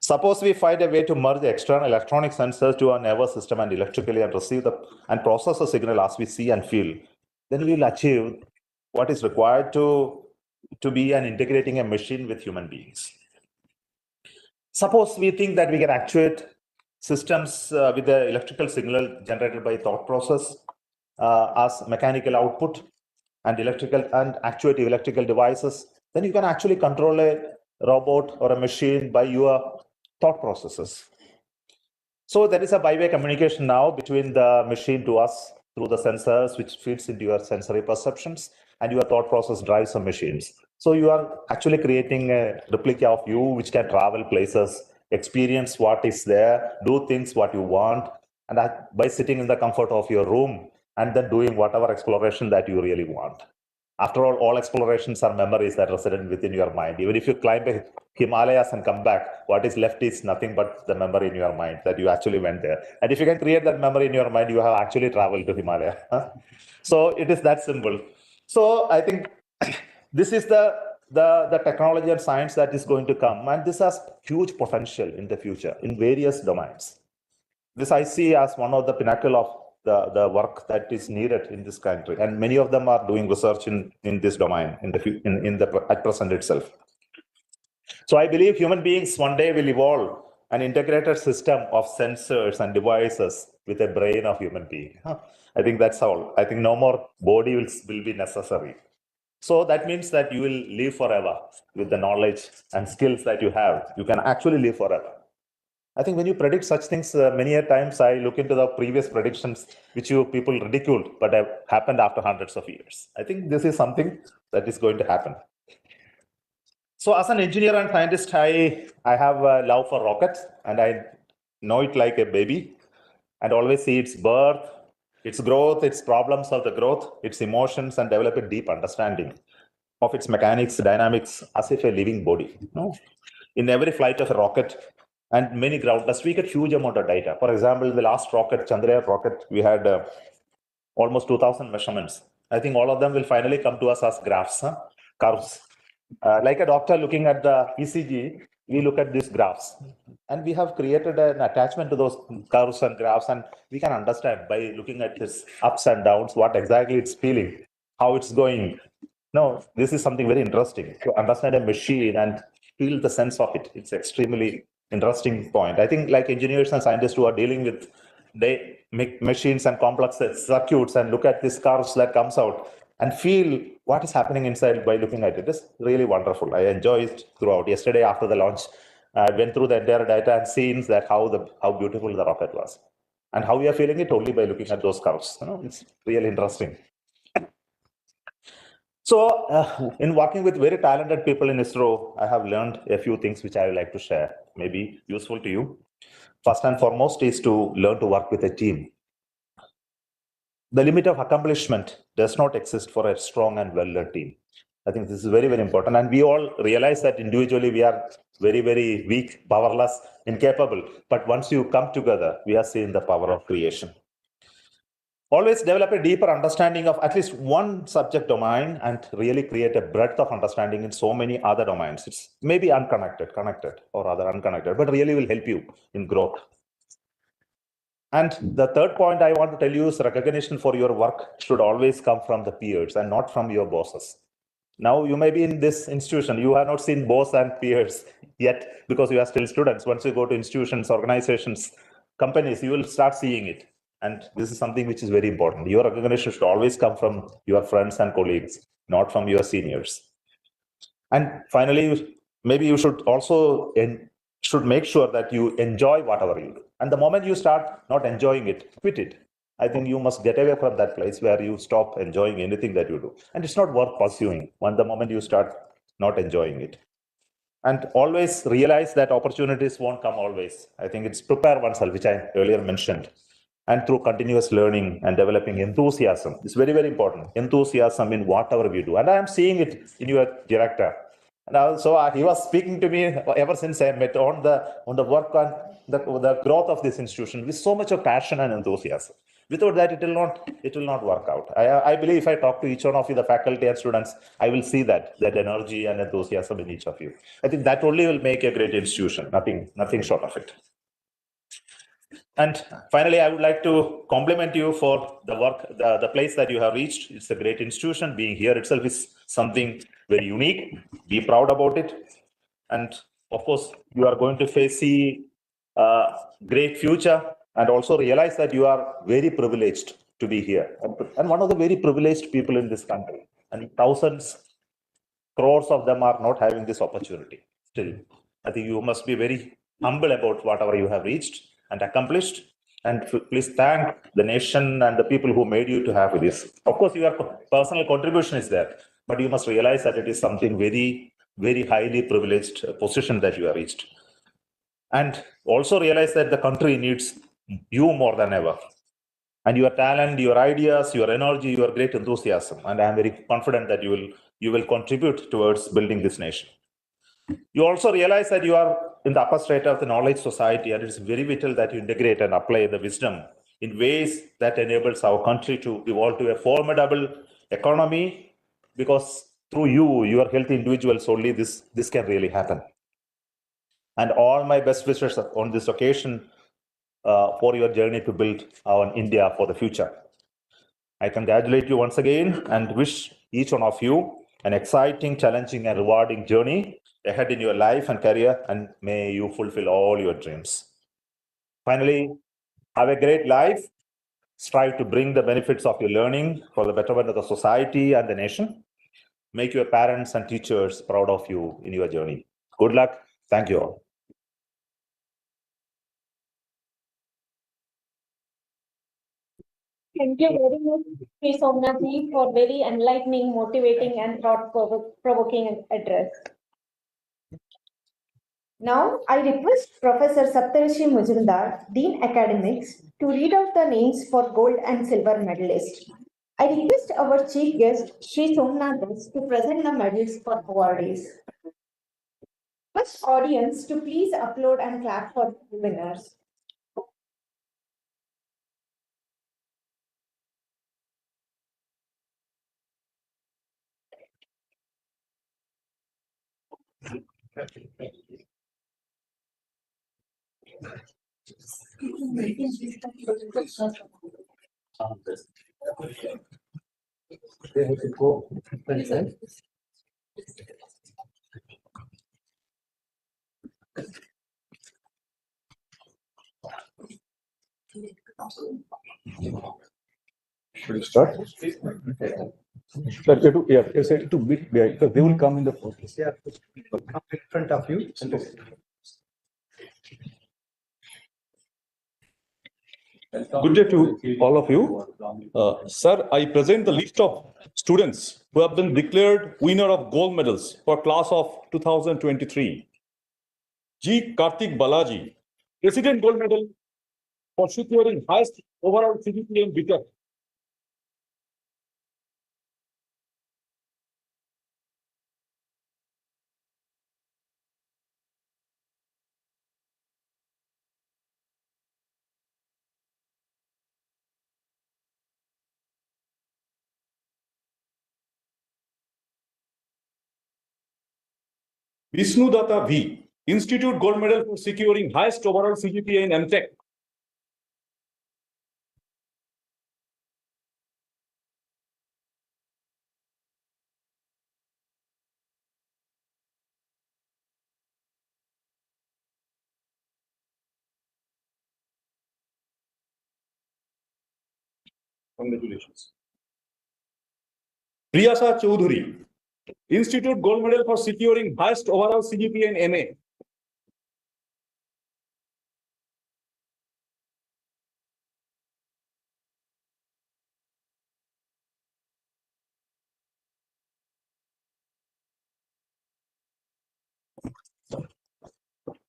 Suppose we find a way to merge the external electronic sensors to our nervous system and electrically and receive and process the signal as we see and feel, then we will achieve what is required to be an integrating a machine with human beings. Suppose we think that we can actuate systems with the electrical signal generated by thought process as mechanical output and actuate electrical devices, then you can actually control a robot or a machine by your thought processes. So there is a by-way communication now between the machine to us through the sensors, which feeds into your sensory perceptions, and your thought process drives some machines. So you are actually creating a replica of you, which can travel places, experience what is there, do things what you want, and by sitting in the comfort of your room and then doing whatever exploration that you really want. After all explorations are memories that reside within your mind. Even if you climb the Himalayas and come back, what is left is nothing but the memory in your mind that you actually went there. And if you can create that memory in your mind, you have actually traveled to Himalaya. So it is that simple. So I think this is the technology and science that is going to come. And this has huge potential in the future in various domains. This I see as one of the pinnacle of the work that is needed in this country, and many of them are doing research in this domain at present itself. So I believe human beings one day will evolve an integrated system of sensors and devices with a brain of human being. I think that's all. I think no more body will be necessary. So that means that you will live forever with the knowledge and skills that you have. You can actually live forever. I think when you predict such things, many a times I look into the previous predictions, which you people ridiculed, but have happened after hundreds of years. I think this is something that is going to happen. So as an engineer and scientist, I have a love for rockets, and I know it like a baby and always see its birth, its growth, its problems of the growth, its emotions, and develop a deep understanding of its mechanics, dynamics, as if a living body. In every flight of a rocket and many ground tests, we get huge amount of data. For example, the last rocket, Chandrayaan rocket, we had almost 2,000 measurements. I think all of them will finally come to us as graphs, curves. Like a doctor looking at the ECG, we look at these graphs. And we have created an attachment to those curves and graphs, and we can understand by looking at this ups and downs, what exactly it's feeling, how it's going. No, this is something very interesting to understand a machine and feel the sense of it. It's extremely interesting point. I think like engineers and scientists who are dealing with they make machines and complex circuits and look at these curves that comes out and feel what is happening inside by looking at it. It's really wonderful. I enjoyed it throughout. Yesterday after the launch, I went through the entire data and scenes that how beautiful the rocket was and how we are feeling it only by looking at those curves. It's really interesting. So in working with very talented people in ISRO, I have learned a few things which I would like to share, maybe useful to you. First and foremost is to learn to work with a team. The limit of accomplishment does not exist for a strong and well-led team. I think this is very, very important. And we all realize that individually we are very, very weak, powerless, incapable. But once you come together, we are seeing the power of creation. Always develop a deeper understanding of at least one subject domain and really create a breadth of understanding in so many other domains. It's maybe unconnected, connected, or rather unconnected, but really will help you in growth. And the third point I want to tell you is recognition for your work should always come from the peers and not from your bosses. Now you may be in this institution, you have not seen boss and peers yet because you are still students. Once you go to institutions, organizations, companies, you will start seeing it. And this is something which is very important. Your recognition should always come from your friends and colleagues, not from your seniors. And finally, maybe you should also make sure that you enjoy whatever you do. And the moment you start not enjoying it, quit it. I think you must get away from that place where you stop enjoying anything that you do. And it's not worth pursuing when the moment you start not enjoying it. And always realize that opportunities won't come always. I think it's prepare oneself, which I earlier mentioned. And through continuous learning and developing enthusiasm. It's very, very important. Enthusiasm in whatever we do. And I am seeing it in your director. And also he was speaking to me ever since I met on the work on the growth of this institution with so much of passion and enthusiasm. Without that, it will not work out. I believe if I talk to each one of you, the faculty and students, I will see that energy and enthusiasm in each of you. I think that only will make a great institution, nothing short of it. And finally, I would like to compliment you for the work, the place that you have reached. It's a great institution. Being here itself is something very unique. Be proud about it. And of course, you are going to see a great future and also realize that you are very privileged to be here. And one of the very privileged people in this country. And thousands, crores of them are not having this opportunity still. I think you must be very humble about whatever you have reached and accomplished. And please thank the nation and the people who made you to have this. Of course, your personal contribution is there, but you must realize that it is something very, very highly privileged position that you have reached. And also realize that the country needs you more than ever. And your talent, your ideas, your energy, your great enthusiasm. And I am very confident that you will contribute towards building this nation. You also realize that you are in the upper strata of the knowledge society, and it's very vital that you integrate and apply the wisdom in ways that enables our country to evolve to a formidable economy, because through you, your healthy individuals, only this can really happen. And all my best wishes on this occasion for your journey to build our India for the future. I congratulate you once again and wish each one of you an exciting, challenging, and rewarding journey ahead in your life and career, and may you fulfill all your dreams. Finally, have a great life. Strive to bring the benefits of your learning for the betterment of the society and the nation. Make your parents and teachers proud of you in your journey. Good luck. Thank you all. Thank you very much, Sri Somnathi, for very enlightening, motivating, and thought-provoking address. Now, I request Professor Saptarishi Majumdar, Dean Academics, to read out the names for gold and silver medalists. I request our chief guest, Sri Somnath, to present the medals for awardees. First audience to please applaud and clap for the winners. They have to go. Should we start? Yes, to bit because they will come in the focus. Yeah, come in front of you. Good day to all of you. Sir, I present the list of students who have been declared winner of gold medals for class of 2023. G. Karthik Balaji, President Gold Medal for securing highest overall CGPA in BTech. Vishnu Datta V, Institute Gold Medal for securing highest overall CGPA in MTech. Congratulations. Priyasa Chaudhary, Institute Gold Medal for securing highest overall CGPA in MA.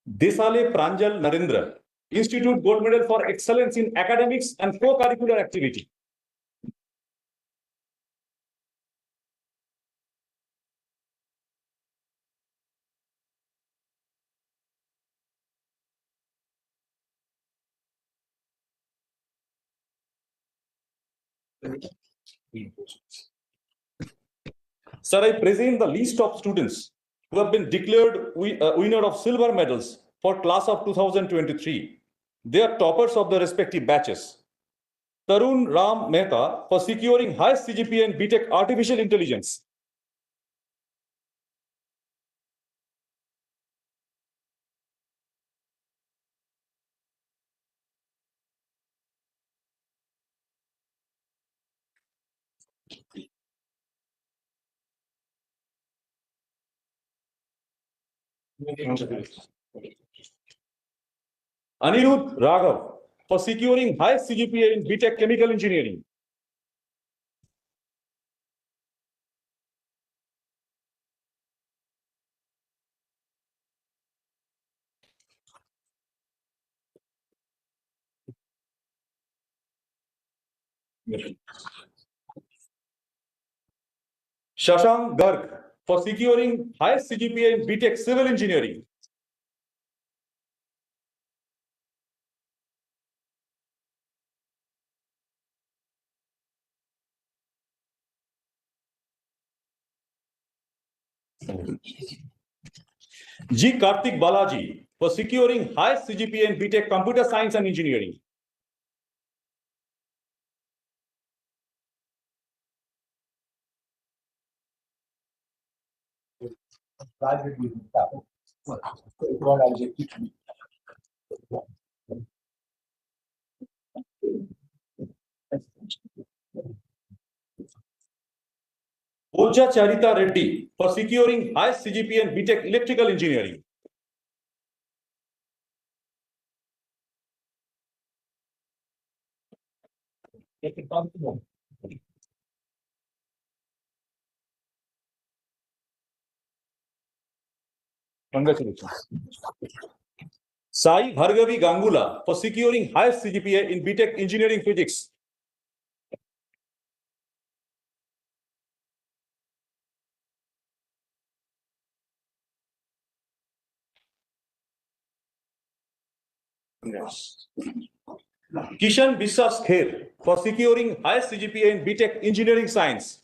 Desale Pranjal Narendra, Institute Gold Medal for excellence in academics and co-curricular activity. Sir, I present the list of students who have been declared winner of silver medals for class of 2023. They are toppers of the respective batches. Tarun Ram Mehta for securing highest CGPA in BTech Artificial Intelligence. Anirudh Raghav for securing highest CGPA in BTech Chemical Engineering. Shashank Garg for securing highest CGPA in BTech Civil Engineering. G. Karthik Balaji for securing highest CGPA in BTech Computer Science and Engineering. Pooja Charita Reddy for securing highest CGPA in BTech Electrical Engineering. Congratulations. Sai Bhargavi Gangula for securing highest CGPA in BTech Engineering Physics. Kishan Biswas Kher for securing highest CGPA in BTech Engineering Science.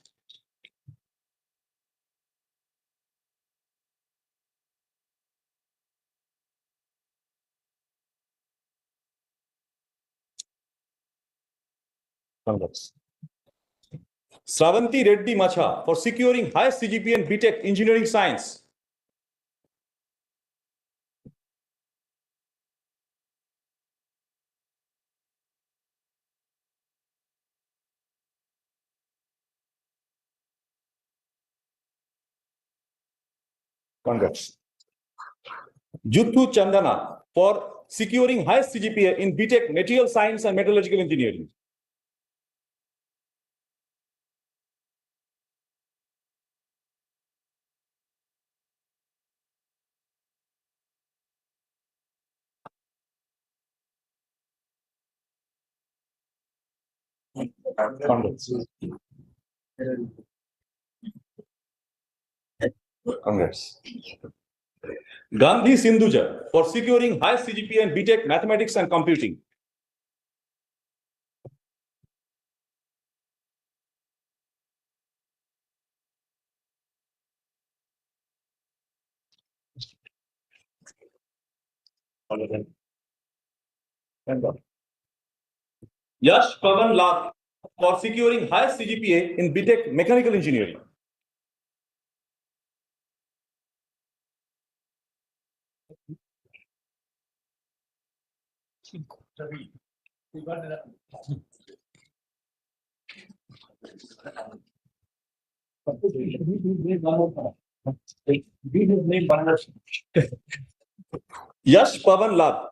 Congrats. Sravanti Reddy Macha for securing highest CGPA in BTech Engineering Science. Congrats. Juthu Chandana for securing highest CGPA in BTech Material Science and Metallurgical Engineering. Congrats. Congrats. Gandhi Sindhuja for securing highest CGPA in BTech Mathematics and Computing. Yash Pavan Lath for securing highest CGPA in BTech Mechanical Engineering. Yash Pavan Lath.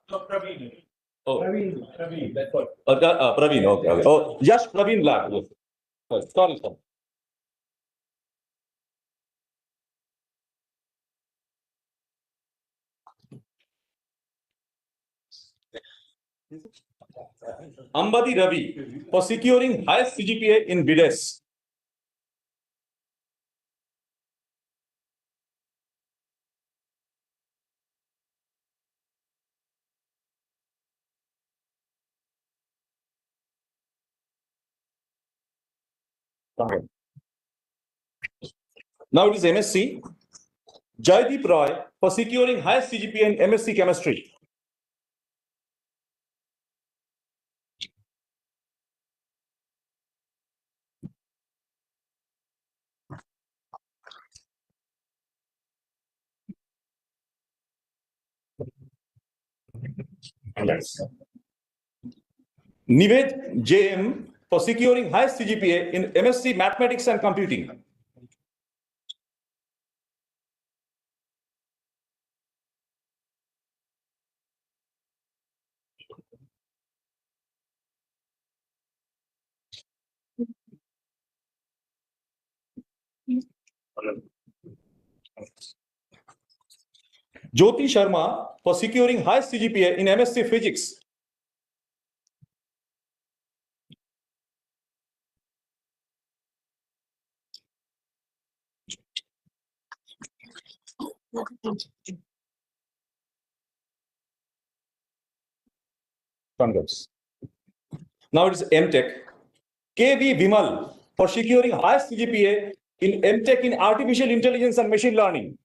Oh, Praveen. Praveen. Okay. Oh, Yash Praveen Lath. Sorry, sir. Ambadi Ravi for securing highest CGPA in BIDES. Now it is MSc. Jaideep Roy for securing highest CGPA in MSc Chemistry. Nived JM for securing highest CGPA in MSc Mathematics and Computing. Jyoti Sharma for securing highest CGPA in MSc Physics. Congrats. Now it is MTech. KV Vimal for securing highest CGPA in MTech in Artificial Intelligence and Machine Learning.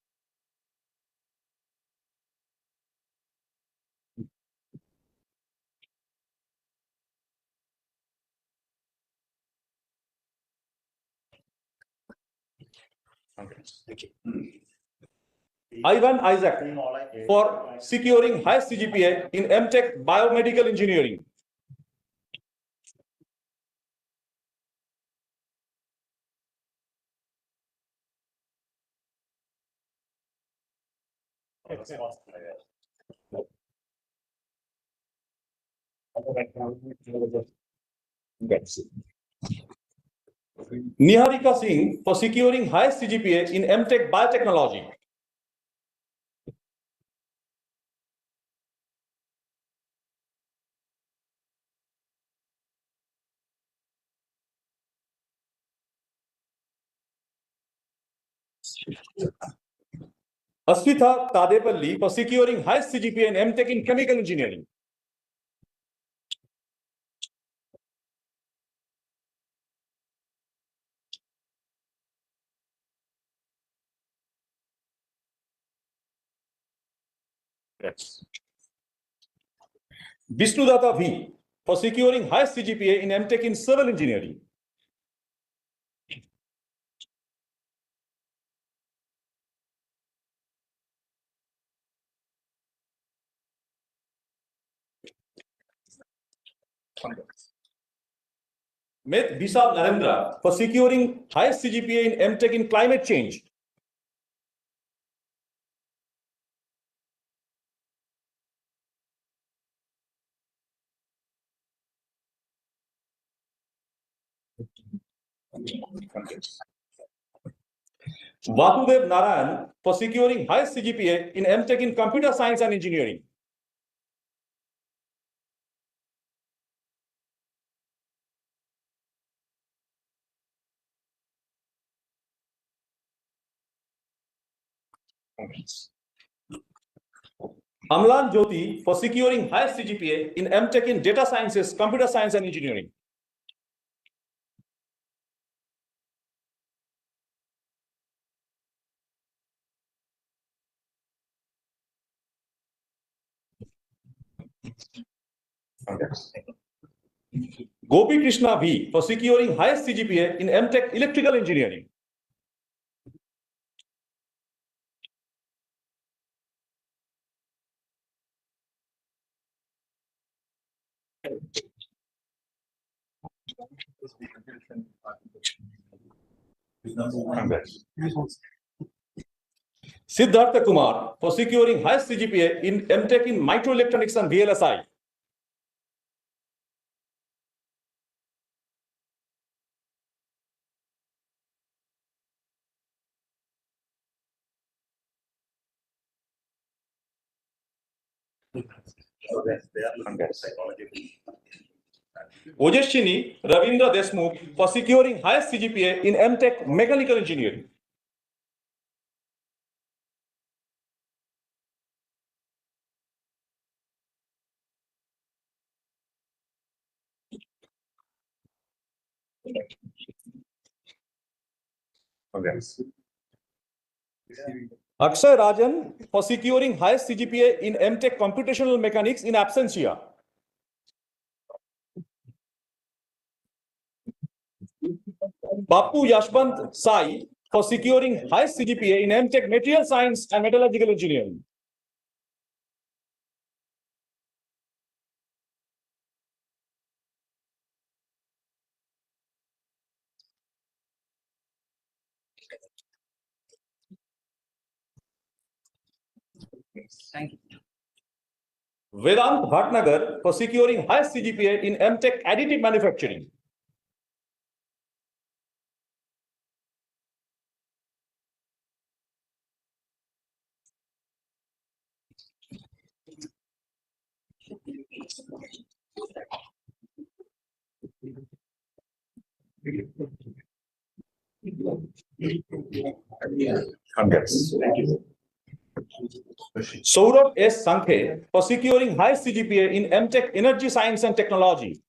Ivan Isaac for securing highest CGPA in MTech Biomedical Engineering. Niharika Singh for securing highest CGPA in MTech Biotechnology. Aswitha Tadepalli for securing highest CGPA in MTech in chemical engineering. Yes. Vishnudata V for securing highest CGPA in MTech in civil engineering. Met Vishal Narendra for securing highest CGPA in MTech in climate change. Vasudev Narayan for securing highest CGPA in MTech in computer science and engineering. Amlan Jyoti for securing highest CGPA in MTech in data sciences, computer science and engineering. Gopi Krishna V for securing highest CGPA in MTech electrical engineering. Siddhartha Kumar for securing highest CGPA in MTech in microelectronics and VLSI. Ojeshini Ravindra Desmukh for securing highest CGPA in MTech mechanical engineering. Akshay Rajan for securing highest CGPA in MTech computational mechanics in absentia. Bapu Yashwant Sai for securing highest CGPA in MTech material science and metallurgical engineering. Thank you. Vedant Bhatnagar for securing highest CGPA in MTech additive manufacturing. Saurabh S. Sankhe for securing highest CGPA in MTech energy science and technology.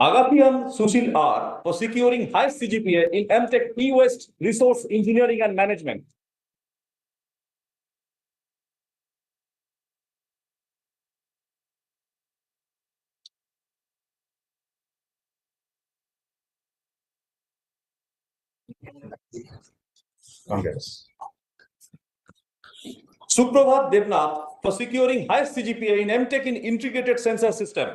Agathian Sushil R for securing highest CGPA in MTech E-West resource engineering and management. Suprabhat Devnath for securing highest CGPA in MTech in integrated sensor system.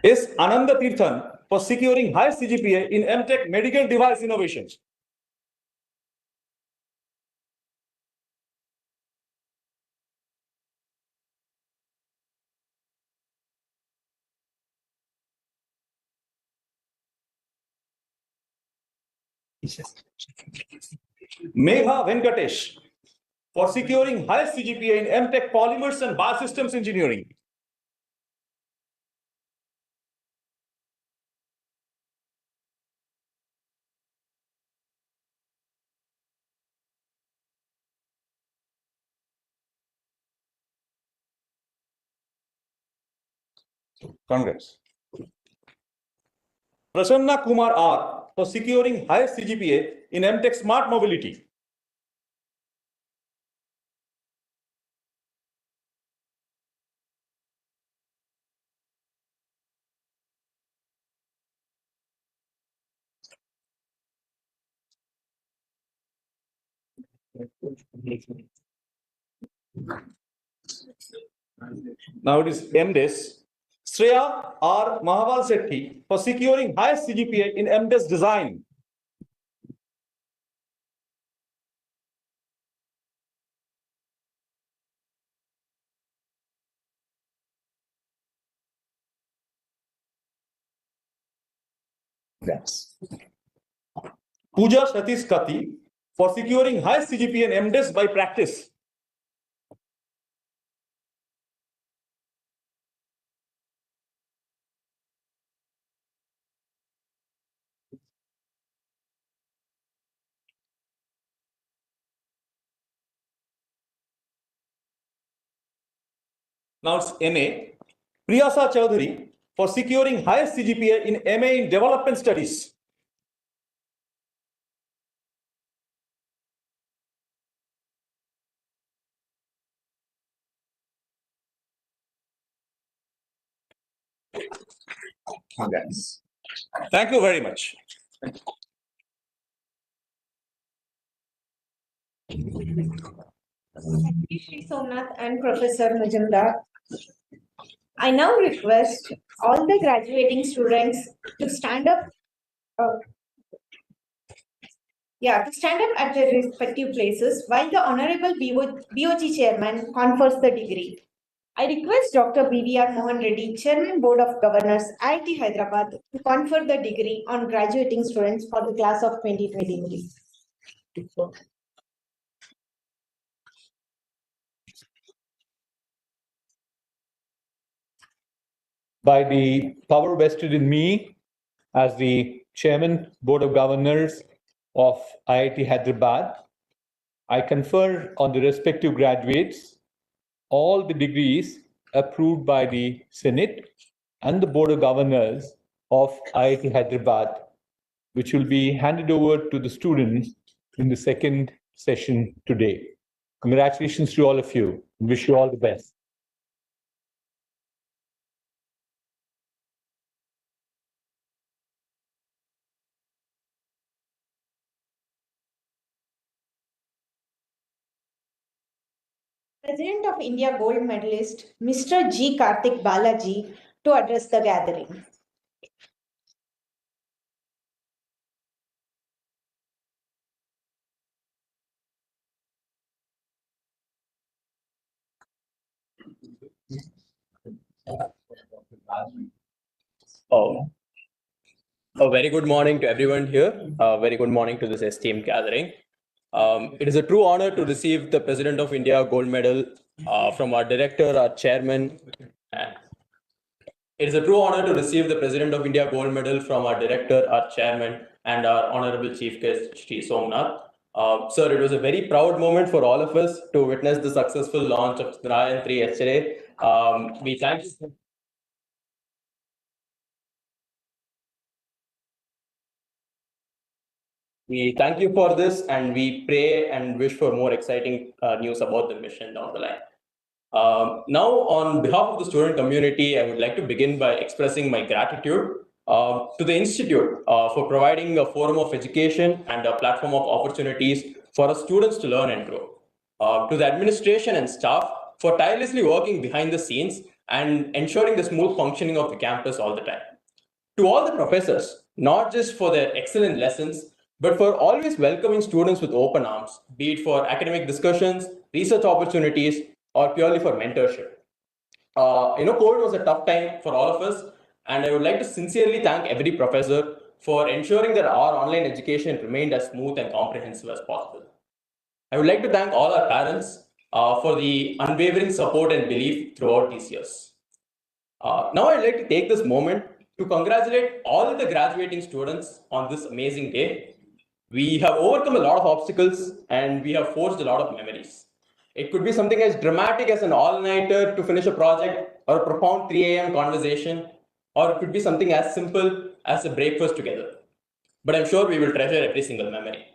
S. Ananda Tirthan for securing highest CGPA in MTech medical device innovations. Megha Venkatesh for securing highest CGPA in MTech polymers and biosystems engineering. Congrats. Prasanna Kumar R for securing highest CGPA in MTech smart mobility. Now it is MDes. Shreya R. Mahaval Sethi for securing highest CGPA in MDes design. Yes. Pooja Satish Kati for securing highest CGPA in MDes by practice. Now it's MA. Priyasa Chaudhary for securing highest CGPA in MA in development studies. Yes. Thank you very much. Shri Somnath and Professor Majumdar. I now request all the graduating students to stand up. To stand up at their respective places while the Honorable BOG Chairman confers the degree. I request Dr. BVR Mohan Reddy, Chairman Board of Governors, IIT Hyderabad, to confer the degree on graduating students for the class of 2023. By the power vested in me as the Chairman, Board of Governors of IIT Hyderabad, I confer on the respective graduates all the degrees approved by the Senate and the Board of Governors of IIT Hyderabad, which will be handed over to the students in the second session today. Congratulations to all of you. Wish you all the best. President of India Gold Medalist, Mr. G. Karthik Balaji, to address the gathering. Oh, a very good morning to everyone here. Very good morning to this esteemed gathering. It is a true honor to receive the President of India Gold Medal from our director, our chairman. It is a true honor to receive the President of India Gold Medal from our director, our chairman, and our honorable chief guest, Shri Somnath. Sir, it was a very proud moment for all of us to witness the successful launch of Chandrayaan 3 yesterday. We thank you. We thank you for this, and we pray and wish for more exciting news about the mission down the line. Now, on behalf of the student community, I would like to begin by expressing my gratitude to the Institute for providing a forum of education and a platform of opportunities for our students to learn and grow. To the administration and staff for tirelessly working behind the scenes and ensuring the smooth functioning of the campus all the time. To all the professors, not just for their excellent lessons, but for always welcoming students with open arms, be it for academic discussions, research opportunities, or purely for mentorship. COVID was a tough time for all of us, and I would like to sincerely thank every professor for ensuring that our online education remained as smooth and comprehensive as possible. I would like to thank all our parents for the unwavering support and belief throughout these years. Now I'd like to take this moment to congratulate all the graduating students on this amazing day. We have overcome a lot of obstacles and we have forged a lot of memories. It could be something as dramatic as an all-nighter to finish a project or a profound 3 a.m. conversation, or it could be something as simple as a breakfast together. But I'm sure we will treasure every single memory.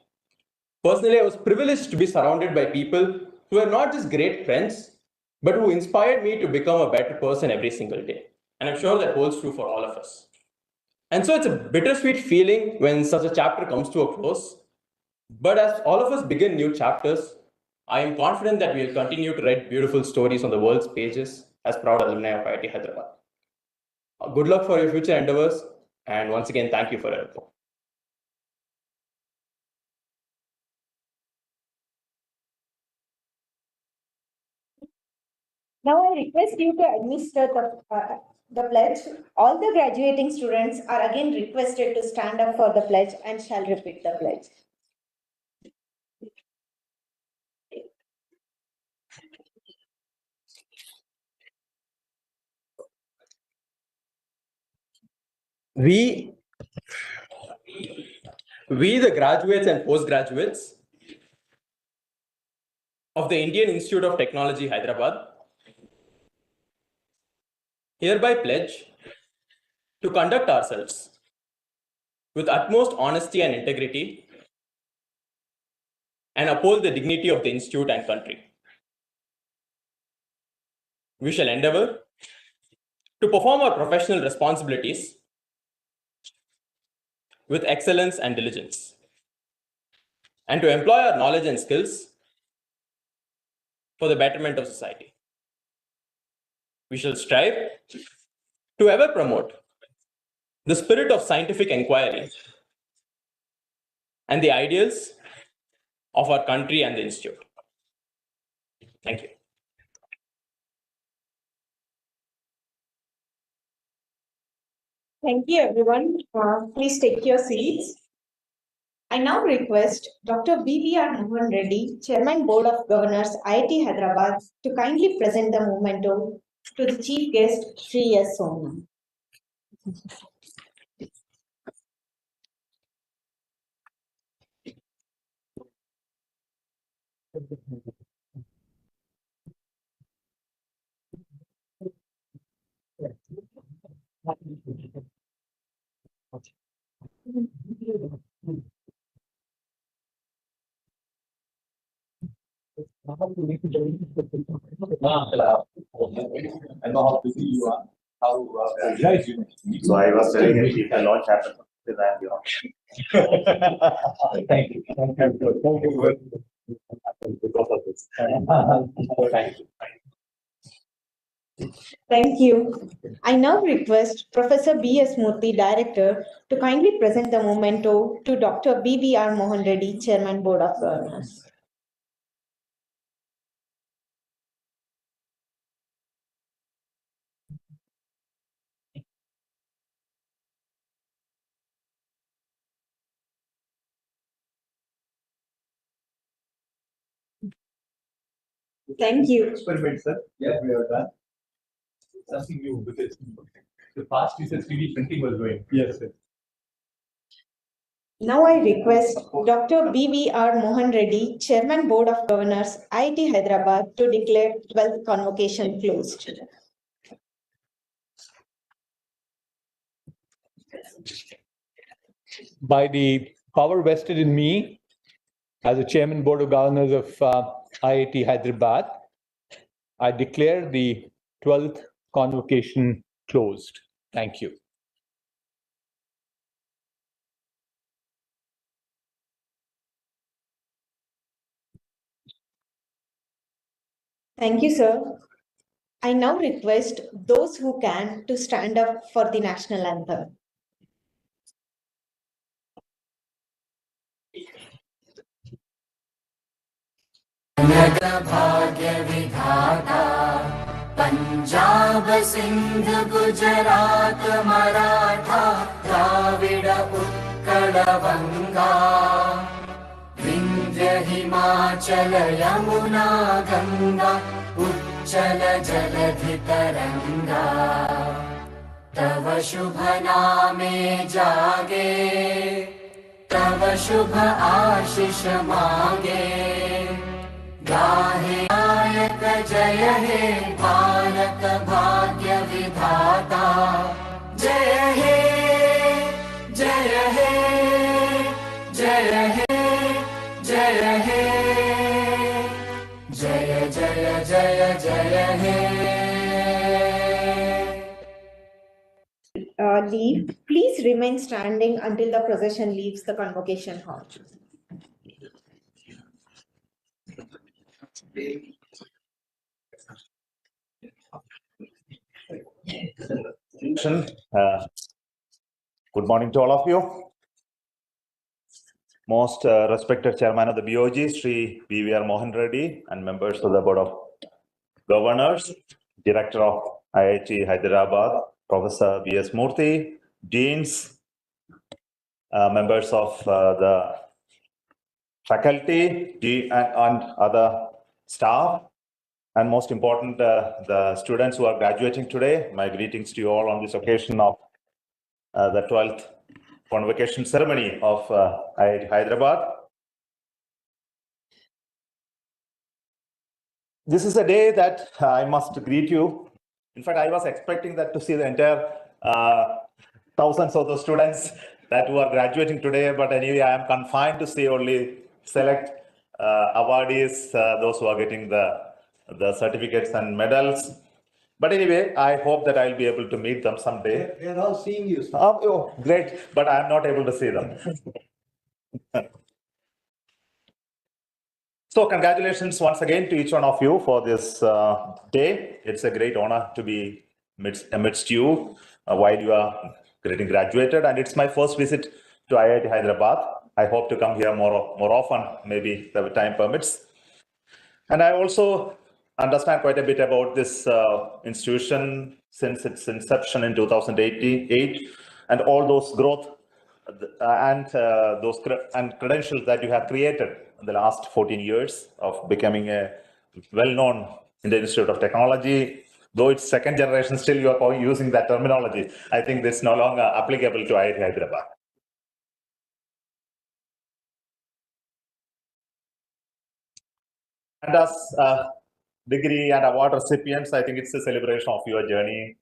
Personally, I was privileged to be surrounded by people who were not just great friends, but who inspired me to become a better person every single day. And I'm sure that holds true for all of us. And so it's a bittersweet feeling when such a chapter comes to a close. But as all of us begin new chapters, I am confident that we will continue to write beautiful stories on the world's pages as proud alumni of IIT Hyderabad. Good luck for your future endeavors. And once again, thank you for everything. Now I request you to administer the pledge. All the graduating students are again requested to stand up for the pledge and shall repeat the pledge. We, the graduates and postgraduates of the Indian Institute of Technology, Hyderabad, hereby pledge to conduct ourselves with utmost honesty and integrity and uphold the dignity of the institute and country. We shall endeavor to perform our professional responsibilities with excellence and diligence, and to employ our knowledge and skills for the betterment of society. We shall strive to ever promote the spirit of scientific inquiry and the ideals of our country and the institute. Thank you. Thank you, everyone. Please take your seats. I now request Dr. B.V.R. Mohan Reddy, Chairman Board of Governors, IIT Hyderabad, to kindly present the memento to the Chief Guest, Sri S. Sonu. I know how busy you are. How nice you. So I was telling him if the launch happens, then I'm your. Thank you. Thank you. Thank you. Because of this. Thank you. Thank you. I now request Professor B.S. Murthy, Director, to kindly present the memento to Dr. B.V.R. Mohan Reddy, Chairman Board of Governors. Thank you. Experiment, sir. Yes, we have done. Something new because the past is 3D printing was going. Yes, sir. Now I request Dr. B.V.R. Mohan Reddy, Chairman Board of Governors, IIT Hyderabad, to declare 12th convocation closed. By the power vested in me as the Chairman Board of Governors of IIT Hyderabad, I declare the 12th convocation closed. Thank you. Thank you, sir. I now request those who can to stand up for the national anthem. भाग्य विधाता पंजाब सिंध गुजरात मराठा द्राविड उत्कल बंगा विंध्य हिमाचल यमुना गंगा उच्चल जलधि तरंगा तव शुभ नामे जागे तव शुभ आशीष मागे गाहे नायक जय हे भारत भाग्य विधाता जय हे जय हे जय हे जय हे जय जय जय जय हे Leave. Please remain standing until the procession leaves the convocation hall. Good morning to all of you. Most respected Chairman of the BOG, Sri BVR Mohan Reddy, and members of the Board of Governors, Director of IIT Hyderabad, Professor V.S. Murthy, Deans, members of the faculty and other staff, and most important, the students who are graduating today. My greetings to you all on this occasion of the 12th Convocation ceremony of IIT Hyderabad. This is a day that I must greet you. In fact, I was expecting that to see the entire thousands of those students that who are graduating today, but anyway, I am confined to see only select awardees, those who are getting the certificates and medals. But anyway, I hope that I'll be able to meet them someday. We are all seeing you. Oh, great, but I'm not able to see them. So congratulations once again to each one of you for this day. It's a great honor to be amidst you while you are getting graduated. And it's my first visit to IIT Hyderabad. I hope to come here more often, maybe the time permits. And I also understand quite a bit about this institution since its inception in 2008 and all those growth and those credentials that you have created in the last 14 years of becoming a well-known in the Institute of Technology. Though it's second generation, still you are using that terminology. I think this is no longer applicable to IIT Hyderabad. And as degree and award recipients, I think it's a celebration of your journey,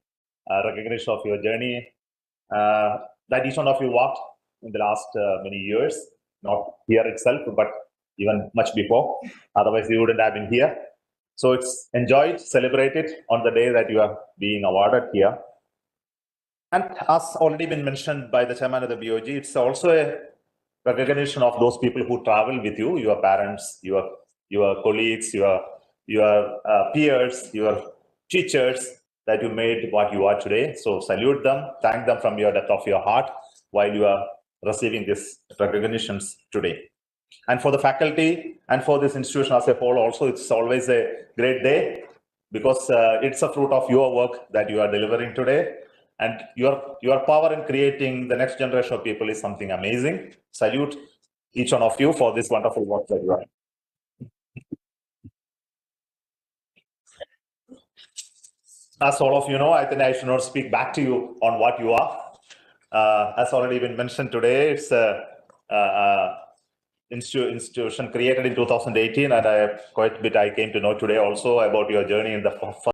recognition of your journey that each one of you walked in the last many years, not here itself, but even much before. Otherwise, you wouldn't have been here. So it's enjoyed, celebrated on the day that you are being awarded here. And as already been mentioned by the chairman of the BOG, it's also a recognition of those people who travel with you, your parents, your colleagues, your peers, your teachers, that you made what you are today. So salute them, thank them from your depth of your heart while you are receiving these recognitions today. And for the faculty and for this institution as a whole also, it's always a great day because it's a fruit of your work that you are delivering today. And your power in creating the next generation of people is something amazing. Salute each one of you for this wonderful work that you are. As all of you know, I think I should not speak back to you on what you are. As already been mentioned today, it's a institution created in 2018, and quite a bit I came to know today also about your journey in the